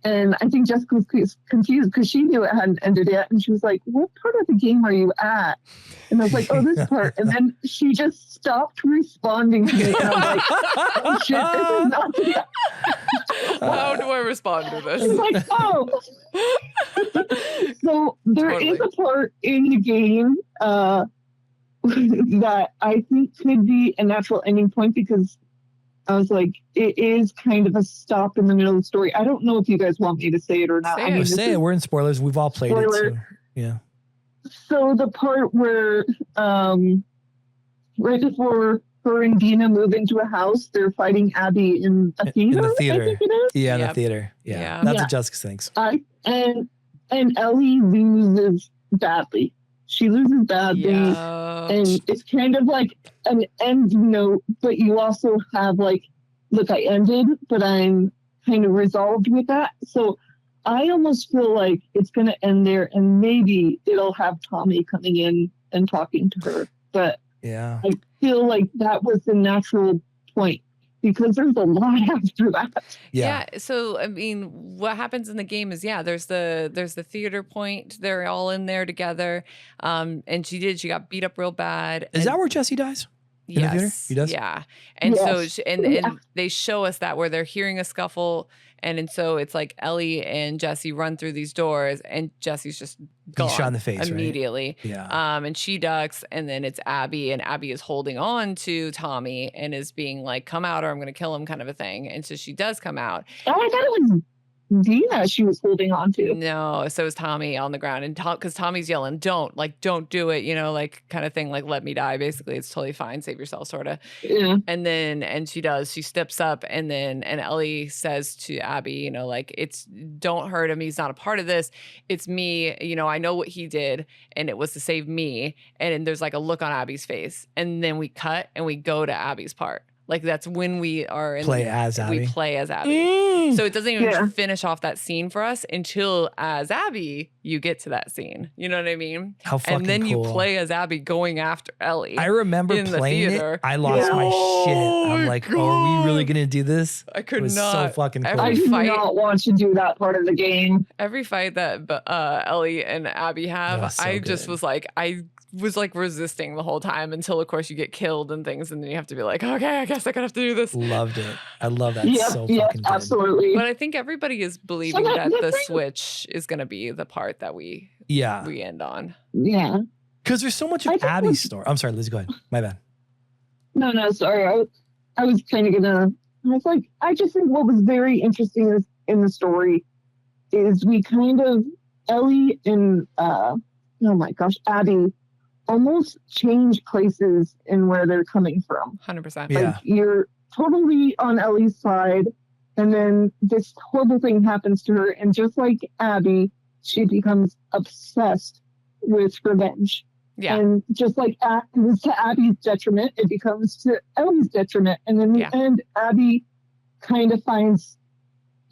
And I think Jessica was confused because she knew it hadn't ended yet. And she was like, what part of the game are you at? And I was like, oh, this part. And then she just stopped responding to me. And I was like, oh, shit, this is not the How do I respond to this? It's like, oh. So there is Totally. a part in the game that I think could be a natural ending point because I was like, it is kind of a stop in the middle of the story. I don't know if you guys want me to say it or not. Say I it. mean, this Say is it. We're in spoilers. We've all played it. spoiler. So, yeah. So the part where right before her and Dina move into a house, they're fighting Abby in a theater. In the I theater. think it is. Yeah, in the Yep. theater. Yeah. Yeah. That's Yeah. what Jessica thinks. And Ellie loses badly. She loses badly. Yeah. And it's kind of like an end note, but you also have like, look, I ended, but I'm kind of resolved with that. So I almost feel like it's going to end there and maybe it'll have Tommy coming in and talking to her. But Yeah. I feel like that was the natural point because there's a lot after that. Yeah. So I mean, what happens in the game is there's the theater point. They're all in there together. And she got beat up real bad. Is that where Jesse dies? In the theater? Yes. He does? Yeah. And so Yes. and they show us that where they're hearing a scuffle. And so it's like Ellie and Jesse run through these doors and Jesse's just gone. He's shot in the face, right? immediately. Yeah. And she ducks, and then it's Abby, and Abby is holding on to Tommy and is being like, come out or I'm going to kill him kind of a thing. And so she does come out. Oh, I thought it was Dina she was holding on to. No, so is Tommy on the ground. And because Tommy's yelling, don't do it, like kind of thing, like let me die. Basically, it's totally fine. Save yourself, sort of. Yeah. And she steps up and Ellie says to Abby, like, don't hurt him. He's not a part of this. It's me. I know what he did and it was to save me. And there's like a look on Abby's face. And then we cut and we go to Abby's part. Like that's when we are in Play as Abby. We play as Abby. So it doesn't even Yeah. finish off that scene for us until as Abby, you get to that scene. You know what I mean? How fucking And then cool. you play as Abby going after Ellie. I remember in the playing theater. it. I lost my shit. I'm my like, oh, are we really God. going to do this? I could It was not. so fucking cool. I Every do fight, not want to do that part of the game. every fight that Ellie and Abby have, was so I just good. was like resisting the whole time until of course you get killed and things, and then you have to be like, okay, I guess I gotta have to do this. Loved it. I love that Yeah, so yeah, fucking good. absolutely. But I think everybody is believing So that the the thing- switch is gonna be the part that we Yeah. end on. Yeah. Because there's so much I of think Abby's what's- story. I'm sorry, Liz, go ahead. My bad. No, sorry. I was kind of I was like, I just think what was very interesting in the story is we kind of, Ellie and, oh my gosh, Abby almost change places in where they're coming from. 100%. Yeah. Like you're totally on Ellie's side, and then this horrible thing happens to her, and just like Abby, she becomes obsessed with revenge. Yeah. And just like it was to Abby's detriment, it becomes to Ellie's detriment. And in the end, Abby kind of finds,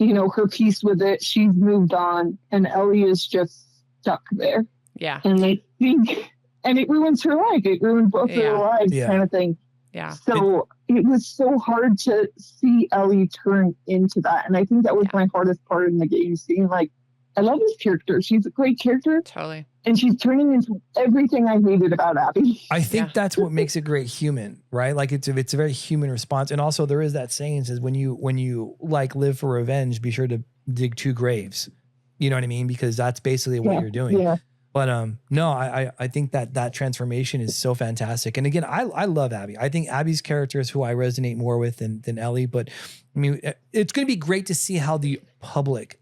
her peace with it. She's moved on, and Ellie is just stuck there. Yeah. And I think, and it ruins her life. It ruined both of their lives, Yeah. kind of thing. Yeah. So it was so hard to see Ellie turn into that. And I think that was my hardest part in the game, seeing like, I love this character. She's a great character. Totally. And she's turning into everything I hated about Abby. I think that's what makes a great human, right? Like it's a very human response. And also there is that saying says when you like live for revenge, be sure to dig 2 graves. You know what I mean? Because that's basically what you're doing. Yeah. But no, I think that transformation is so fantastic. And again, I love Abby. I think Abby's character is who I resonate more with than Ellie. But I mean, it's going to be great to see how the public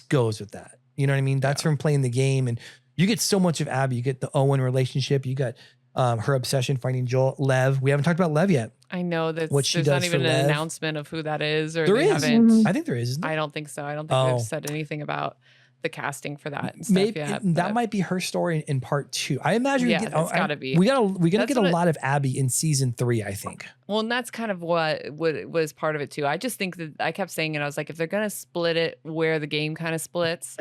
goes with that. You know what I mean? That's from playing the game, and you get so much of Abby. You get the Owen relationship. You got her obsession finding Joel. Lev. We haven't talked about Lev yet. I know that What she there's does not even for an Lev. announcement of who that is, or There they is. haven't. I think there is. Isn't there? I don't think so. I don't think they've said anything about the casting for that and stuff Maybe yet. that but- might be her story in part 2. I imagine Yeah, that's gotta be. we're gonna That's get a what lot of Abby in season 3, I think. Well, and that's kind of what was part of it too. I just think that I kept saying it. I was like, if they're gonna split it where the game kind of splits,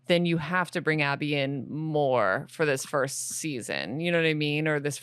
then you have to bring Abby in more for this first season. You know what I mean? Or this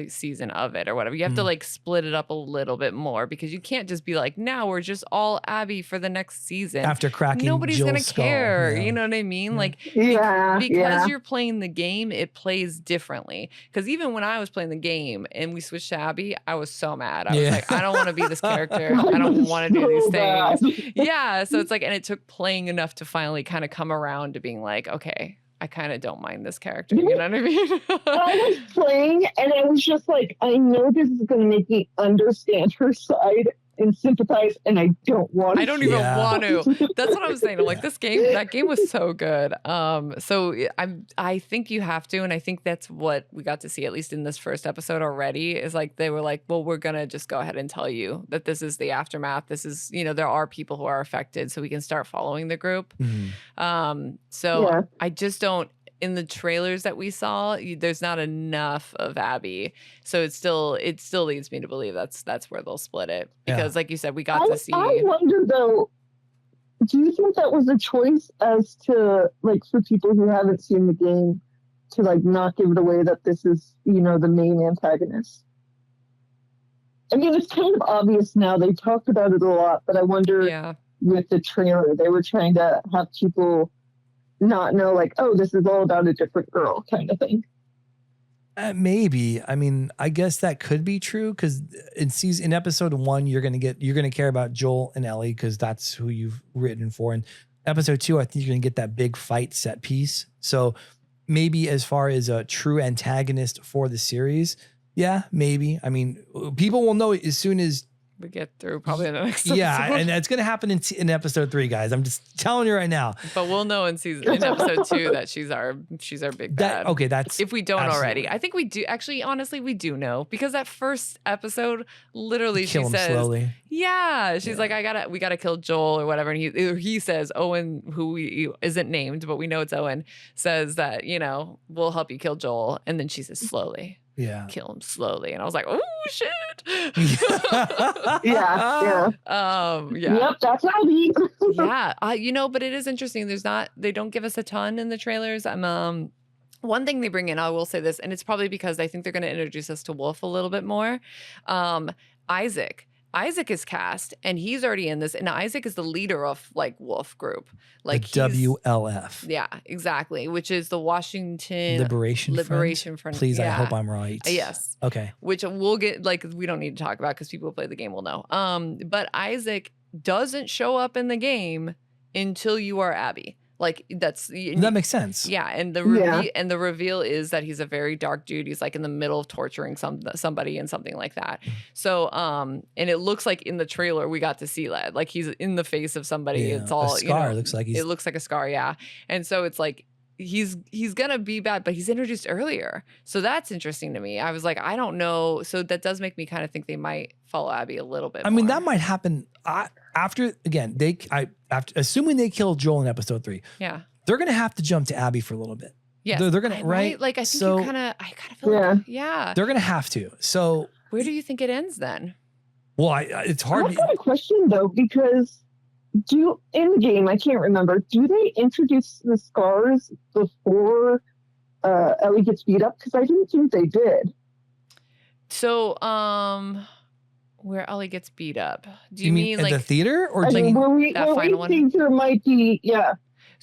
season of it or whatever. You have to like split it up a little bit more because you can't just be like, now we're just all Abby for the next season. After cracking nobody's Jill's gonna skull, care. yeah. You know what I mean? Like because you're playing the game, it plays differently. Because even when I was playing the game and we switched to Abby, I was so mad. I was like, I don't want to be this character. I don't want to do these things. Yeah. So it's like, and it took playing enough to finally kind of come around to being like, okay, I kind of don't mind this character. You know what I mean? I was playing and I was just like, I know this is going to make me understand her side and sympathize, and I don't want to. I don't even want to. That's what I was saying. I'm like, that game was so good. So I think you have to, and I think that's what we got to see, at least in this first episode already, is like they were like, well, we're gonna just go ahead and tell you that this is the aftermath. This is, there are people who are affected, so we can start following the group. I just don't. In the trailers that we saw, there's not enough of Abby, so it still leads me to believe that's where they'll split it, because like you said, we got to see. I wonder though, do you think that was a choice as to like for people who haven't seen the game to like not give it away that this is the main antagonist? I mean, it's kind of obvious now. They talked about it a lot, but I wonder with the trailer they were trying to have people not know, like, oh, this is all about a different girl kind of thing. Maybe. I mean, I guess that could be true because in episode 1, you're gonna care about Joel and Ellie because that's who you've written for. And episode 2, I think you're gonna get that big fight set piece. So maybe as far as a true antagonist for the series, yeah, maybe. I mean, people will know as soon as we get through probably in the next episode. Yeah, and that's going to happen in episode 3, guys. I'm just telling you right now. But we'll know in episode 2 that she's our big bad. Okay, that's if we don't already. I think we do. Actually, honestly, we do know because that first episode, literally, she says, slowly. Yeah, she's like, we gotta kill Joel or whatever, and he says, Owen, who isn't named, but we know it's Owen, says that we'll help you kill Joel, and then she says slowly. Yeah. Kill him slowly. And I was like, oh shit. Yeah. Yep, that's how we but it is interesting. They don't give us a ton in the trailers. One thing they bring in, I will say this, and it's probably because I think they're going to introduce us to Wolf a little bit more. Isaac is cast, and he's already in this, and Isaac is the leader of like Wolf Group, like the WLF. Yeah, exactly, which is the Washington Liberation Front. Please, I hope I'm right. Yes. Okay. Which we'll get, like, we don't need to talk about because people who play the game will know. But Isaac doesn't show up in the game until you are Abby. Like that makes sense. Yeah, and the reveal is that he's a very dark dude. He's like in the middle of torturing somebody and something like that. So and it looks like in the trailer we got to see that, like he's in the face of somebody. Yeah, it's all a scar. It looks like a scar. Yeah, and so it's like he's gonna be bad, but he's introduced earlier, so that's interesting to me. I was like, I don't know. So that does make me kind of think they might follow Abby a little bit. I mean, that might happen after assuming they kill Joel in episode 3. Yeah, they're gonna have to jump to Abby for a little bit. Yeah, they're gonna right. Like I think I kind of feel like they're gonna have to. So where do you think it ends then? Well, it's hard. I've got a question though, because in the game, I can't remember, do they introduce the scars before Ellie gets beat up? Because I didn't think they did. So, where Ellie gets beat up? Do you mean like the theater, or where we think there might be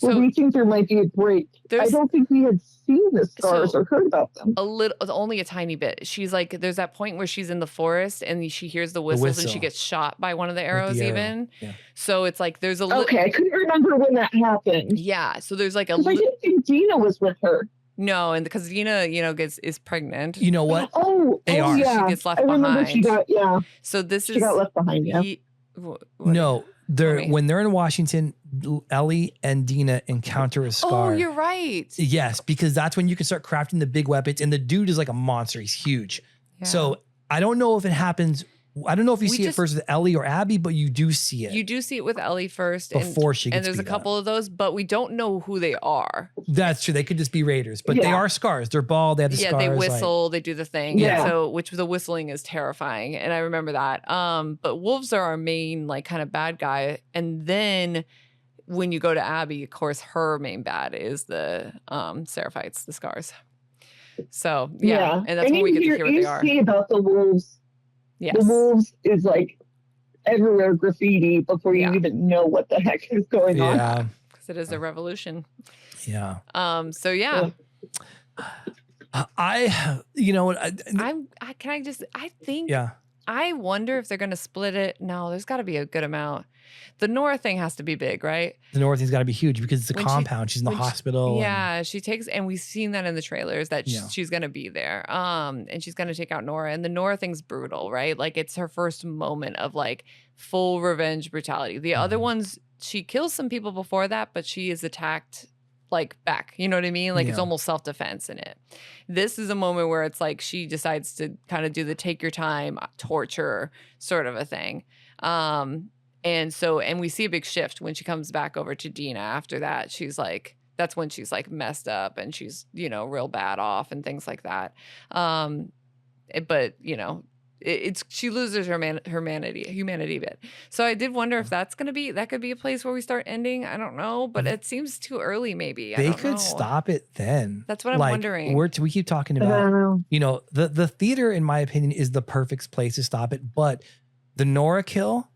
we think there might be a break. I don't think we had seen the scars or heard about them. Only a tiny bit. She's like, there's that point where she's in the forest and she hears the whistles and she gets shot by one of the arrows even. Yeah. So it's like there's a okay, I couldn't remember when that happened. Yeah, so there's like I didn't think Dina was with her. No, and because Dina, is pregnant. You know what? Yeah. She gets left behind. She got So she got left behind. Yeah. When they're in Washington, Ellie and Dina encounter a scar. Oh, you're right. Yes, because that's when you can start crafting the big weapons, and the dude is like a monster. He's huge. Yeah. So I don't know if it happens. I don't know if you see it first with Ellie or Abby, but you do see it. You do see it with Ellie first. Before she gets and there's a couple of those, but we don't know who they are. That's true. They could just be raiders, but they are scars. They're bald. They have the scars. Yeah, they whistle. They do the thing. Yeah. So, which the whistling is terrifying. And I remember that. But wolves are our main, like, kind of bad guy. And then when you go to Abby, of course, her main bad is the Seraphites, the scars. So and that's when we get to hear what they are. You see about the wolves. Yes. The wolves is like everywhere graffiti before you even know what the heck is going on. Yeah. Because it is a revolution. Yeah. So yeah. You know what? I think. Yeah. I wonder if they're going to split it. No, there's got to be a good amount. The Nora thing has to be big, right? The North thing's got to be huge because it's a compound. She's in the hospital. She takes, and we've seen that in the trailers that she's going to be there. And she's going to take out Nora. And the Nora thing's brutal, right? Like it's her first moment of like full revenge brutality. The other ones, she kills some people before that, but she is attacked like back. You know what I mean? Like it's almost self-defense in it. This is a moment where it's like she decides to kind of do the take your time, torture sort of a thing. And we see a big shift when she comes back over to Dina after that. She's like, that's when she's like messed up and she's, you know, real bad off and things like that. But you know, she loses her humanity a bit. So I did wonder if that could be a place where we start ending. I don't know, but it seems too early. Maybe they could stop it then. That's what I'm wondering. We keep talking about, you know, the theater, in my opinion, is the perfect place to stop it. But the Nora kill,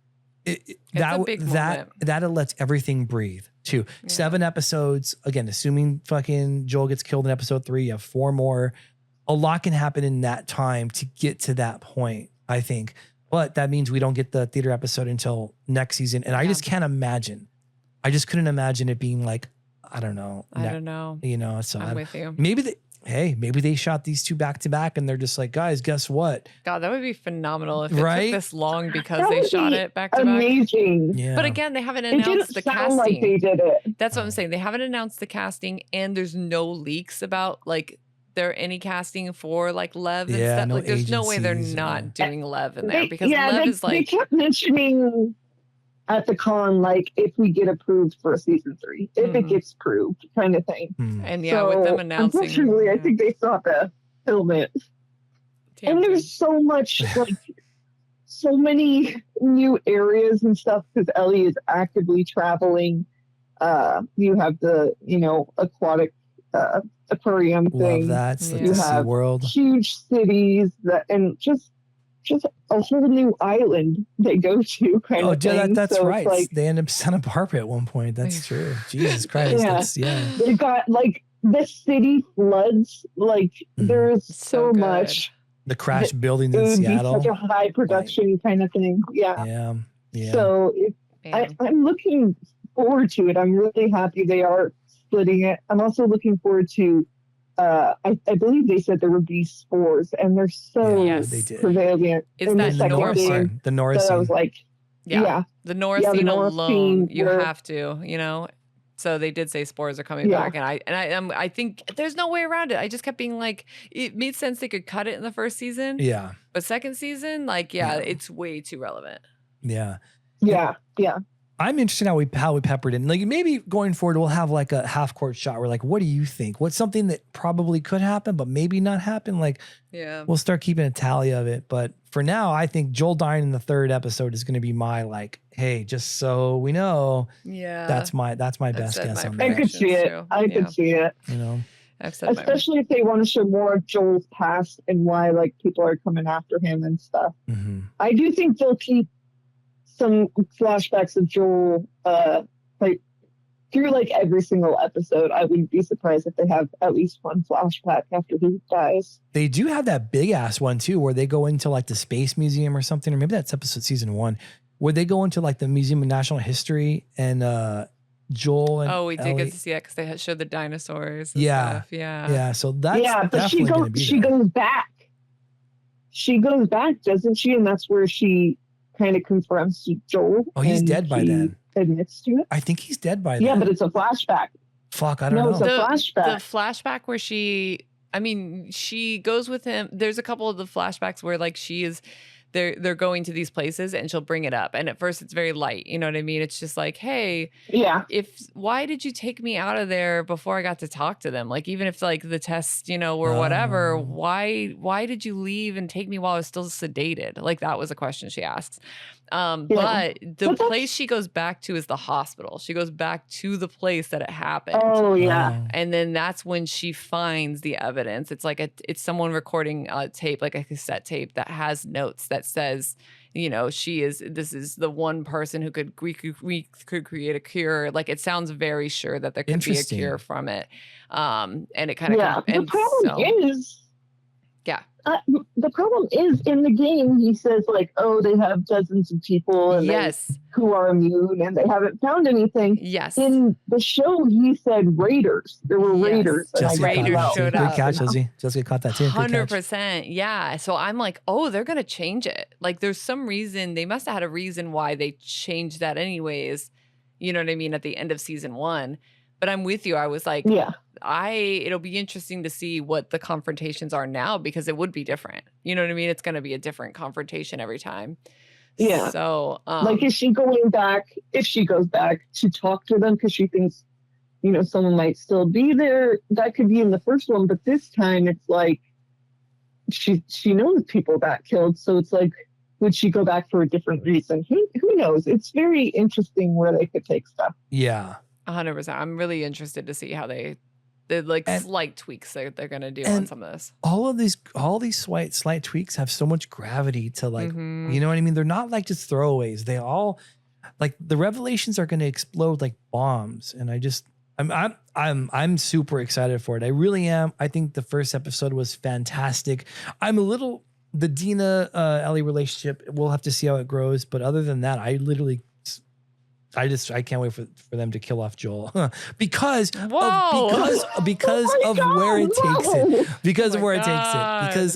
that lets everything breathe too. 7 episodes again, assuming fucking Joel gets killed in episode 3. You have 4 more. A lot can happen in that time to get to that point, I think. But that means we don't get the theater episode until next season. And I just can't imagine. I just couldn't imagine it being like, I don't know. You know, so I'm with you. Maybe they shot these 2 back to back and they're just like, guys, guess what? God, that would be phenomenal if it took this long because That they would shot be it back to back. amazing. Yeah. But again, they haven't It announced didn't the sound casting. like they did it. That's what I'm saying. They haven't announced the casting, and there's no leaks about like there any casting for like Lev and stuff. no Like, there's no way they're agencies, not doing Lev in there because Lev is they like. kept mentioning at the con, like, if we get approved for season 3, if it gets approved, kind of thing. And with them announcing. Unfortunately, I think they saw the film it. And there's so much, like, so many new areas and stuff because Ellie is actively traveling. You have the, you know, aquatic aquarium thing. Love that. It's like You the have SeaWorld. huge cities and just a whole new island they go to kind of thing. That's so right. Like, they end up Santa Barbara at one point. That's true. Jesus Christ. They've got like the city floods. Like there's so much. The crashed buildings It in would Seattle. be such a high production kind of thing. Yeah. Yeah. So I'm looking forward to it. I'm really happy they are splitting it. I'm also looking forward to I believe they said there would be spores, and they're so prevalent. Is in that the Nora scene? The Nora scene. I was like, the Nora scene the Nora alone, scene you where- have to, you know. So they did say spores are coming back, and I think there's no way around it. I just kept being like, it made sense they could cut it in the first season, but second season, like, it's way too relevant. Yeah. I'm interested how we peppered in. Like maybe going forward, we'll have like a half-court shot. We're like, what do you think? What's something that probably could happen, but maybe not happen? Like, we'll start keeping a tally of it. But for now, I think Joel dying in the 3rd episode is going to be my like, hey, just so we know. Yeah. That's my best guess on that. I could see it. I could see it. You know, especially if they want to show more of Joel's past and why like people are coming after him and stuff. I do think they'll keep some flashbacks of Joel, like through like every single episode. I wouldn't be surprised if they have at least one flashback after he dies. They do have that big ass one too, where they go into like the Space Museum or something, or maybe that's episode season 1, where they go into like the Museum of National History and Joel and we did Ellie. get to see it because they had showed the dinosaurs. And stuff. So that's but she goes back. She goes back, doesn't she? And that's where she kind of confronts Joel. Oh, he's dead by then. Admits to it. I think he's dead by then. Yeah, but it's a flashback. Fuck, I don't know. It's a flashback. The flashback where she goes with him. There's a couple of the flashbacks where like she is they're going to these places and she'll bring it up. And at first it's very light. You know what I mean? It's just like, hey, why did you take me out of there before I got to talk to them? Like, even if like the tests, you know, or whatever, why did you leave and take me while I was still sedated? Like, that was a question she asks. But the place she goes back to is the hospital. She goes back to the place that it happened. Oh yeah. And then that's when she finds the evidence. It's like it's someone recording a tape, like a cassette tape that has notes that says, you know, this is the one person who could create a cure. Like, it sounds very sure that there could be a cure from it. And it kind of the problem is the problem is in the game he says like, oh, they have dozens of people and who are immune and they haven't found anything. Yes. In the show he said raiders. There were raiders. Jessica Raiders showed up. Good catch, Lizzie. Jessica caught that too. 100%. Yeah. So I'm like, oh, they're gonna change it. Like, there's some reason, they must have had a reason why they changed that anyways. You know what I mean? At the end of season 1. But I'm with you. I was like, it'll be interesting to see what the confrontations are now, because it would be different. You know what I mean? It's going to be a different confrontation every time. Yeah. So, like, is she going back? If she goes back to talk to them because she thinks, you know, someone might still be there. That could be in the first one, but this time it's like she knows people got killed. So it's like, would she go back for a different reason? Who knows? It's very interesting where they could take stuff. Yeah. 100%. I'm really interested to see how the like slight tweaks they're going to do on some of this. All these slight tweaks have so much gravity to, like, you know what I mean? They're not like just throwaways. They all, like, the revelations are going to explode like bombs. And I'm super excited for it. I really am. I think the first episode was fantastic. The Dina Ellie relationship, we'll have to see how it grows. But other than that, I can't wait for them to kill off Joel because of where it takes it. Because of where it takes it. Because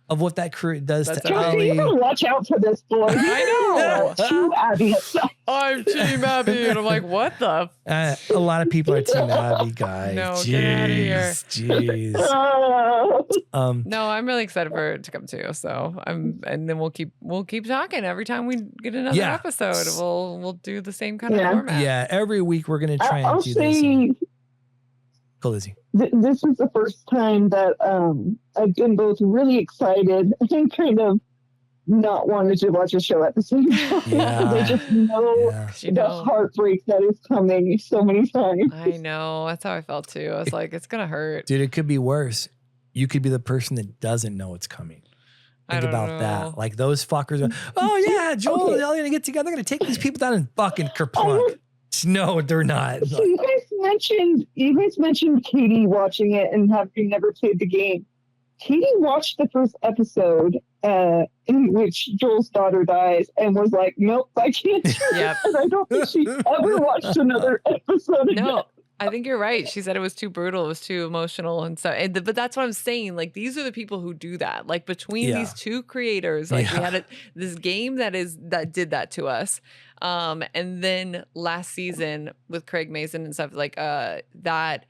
of what that crew does to Ellie. You gotta watch out for this boy. I know. Team Abby. I'm Team Abby, and I'm like, what the? A lot of people are Team Abby, guys. No, get out of here. Jeez. No, I'm really excited for it to come too. So and then we'll keep talking every time we get another episode. We'll do the same kind of format. Yeah, every week we're gonna try and do this. Go, Lizzie. This is the first time that I've been both really excited and kind of not wanted to watch a show at the same time. I just know the heartbreak that is coming so many times. I know. That's how I felt too. I was like, it's going to hurt. Dude, it could be worse. You could be the person that doesn't know it's coming. Think about that. Like, those fuckers are, oh yeah, Joel and Ellie are going to get together. They're going to take these people down and fucking kerplunk. No, they're not. So you guys mentioned Katie watching it and having never played the game. Katie watched the first episode in which Joel's daughter dies and was like, nope, I can't. Yep. And I don't think she ever watched another episode again. No, I think you're right. She said it was too brutal. It was too emotional. And so, but that's what I'm saying. Like, these are the people who do that. Like, between these two creators, like we had this game that did that to us. And then last season with Craig Mason and stuff like that.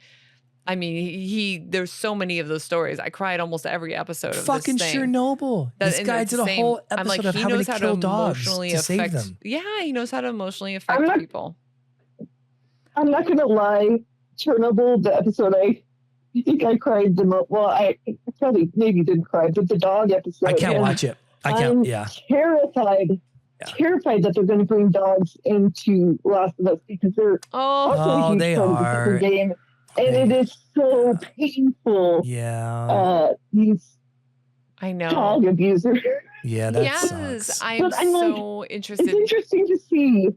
I mean, there's so many of those stories. I cried almost every episode of fucking this thing. Chernobyl. This guy did a whole episode of having to kill dogs to save them. Yeah, he knows how to emotionally affect people. I'm not gonna lie, Chernobyl, the episode I think I cried the most. Well, I probably maybe didn't cry, but the dog episode. I can't watch it. I'm terrified that they're going to bring dogs into Last of Us because they're also a huge part of the game. And it is so painful. Yeah. I know. Dog abuser. Yeah, that sucks. I'm so interested. It's interesting to see.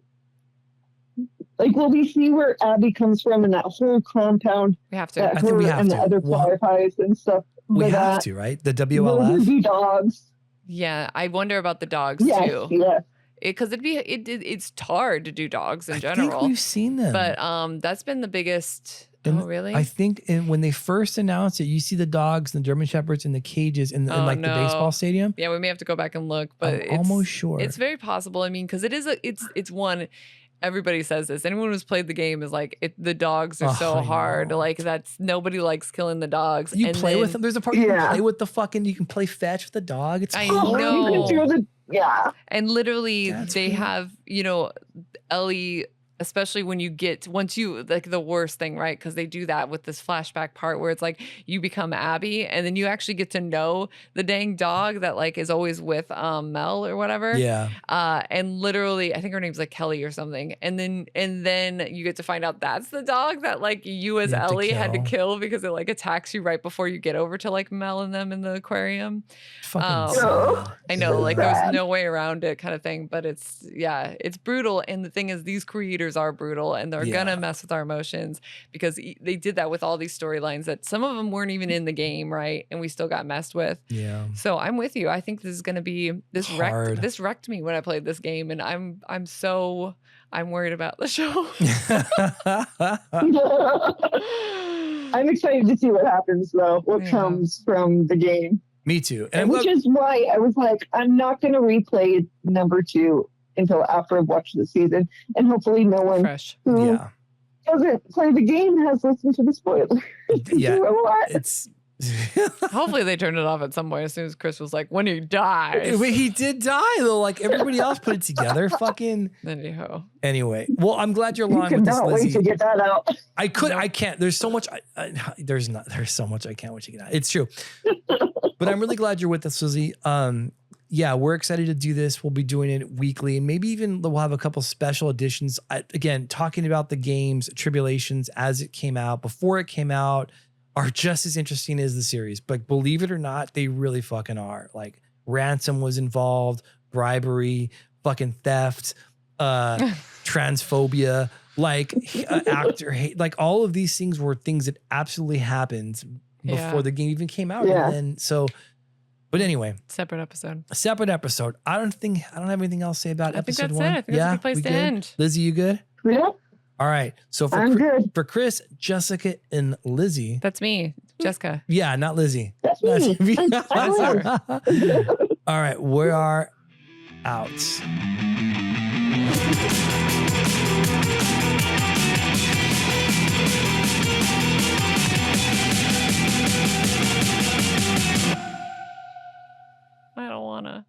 Like, will we see where Abby comes from in that whole compound? We have to. I think we have and to. the other fireflies and stuff. We have to, right? The WLF. Will there be dogs? Yeah, I wonder about the dogs too. Yeah. Because it's hard to do dogs in general. I think we've seen them, but that's been the biggest. Oh, really? I think when they first announced it, you see the dogs, the German Shepherds in the cages in the baseball stadium. Yeah, we may have to go back and look, but I'm almost sure it's very possible. I mean, because it's one. everybody says this. Anyone who's played the game is like, the dogs are Oh, so I hard. know. Like nobody likes killing the dogs. You and play then, with them. There's a part you can play with the fucking. You can play fetch with the dog. It's I horrible. know. You can do And literally, That's they weird. have, Ellie, especially when once you, like the worst thing, right? Because they do that with this flashback part where it's like you become Abby and then you actually get to know the dang dog that like is always with Mel or whatever. Yeah. And literally, I think her name's like Kelly or something. And then you get to find out that's the dog that like you as You have to Ellie had to kill. kill because it like attacks you right before you get over to like Mel and them in the aquarium. Fucking sad. I know, like there's Sad. no way around it kind of thing, but it's brutal. And the thing is, these creators are brutal and they're gonna mess with our emotions because they did that with all these storylines that some of them weren't even in the game, right? And we still got messed with. Yeah. So I'm with you. I think this is gonna be this wrecked me when I played this game, and I'm worried about the show. I'm excited to see what happens, though. What comes from the game. Me too. And which is why I was like, I'm not going to replay number 2 until after I've watched the season, and hopefully no one who doesn't play the game has listened to the spoiler. Yeah, what? it's. Hopefully they turned it off at some point as soon as Chris was like, when he dies. Wait, he did die though. Like everybody else put it together. Fucking. Anyhow. Anyway, well, I'm glad you're along You with this, cannot wait Lizzie. to get that out. I can't. There's so much. There's so much I can't wait to get out. It's true. But I'm really glad you're with us, Lizzie. Yeah, we're excited to do this. We'll be doing it weekly, and maybe even we'll have a couple special editions. Again, talking about the game's tribulations as it came out, before it came out, are just as interesting as the series. But believe it or not, they really fucking are. Like ransom was involved, bribery, fucking theft, transphobia, like actor hate, like all of these things were things that absolutely happened before the game even came out. Yeah. And then but anyway, separate episode. I don't have anything else to say about episode 1. I think that's a good place to end. Lizzie, you good? Yeah. All right. So for Chris, Jessica, and Lizzie. That's me, Jessica. Yeah, not Lizzie. That's me. That's her. All right. We are out. I don't wanna.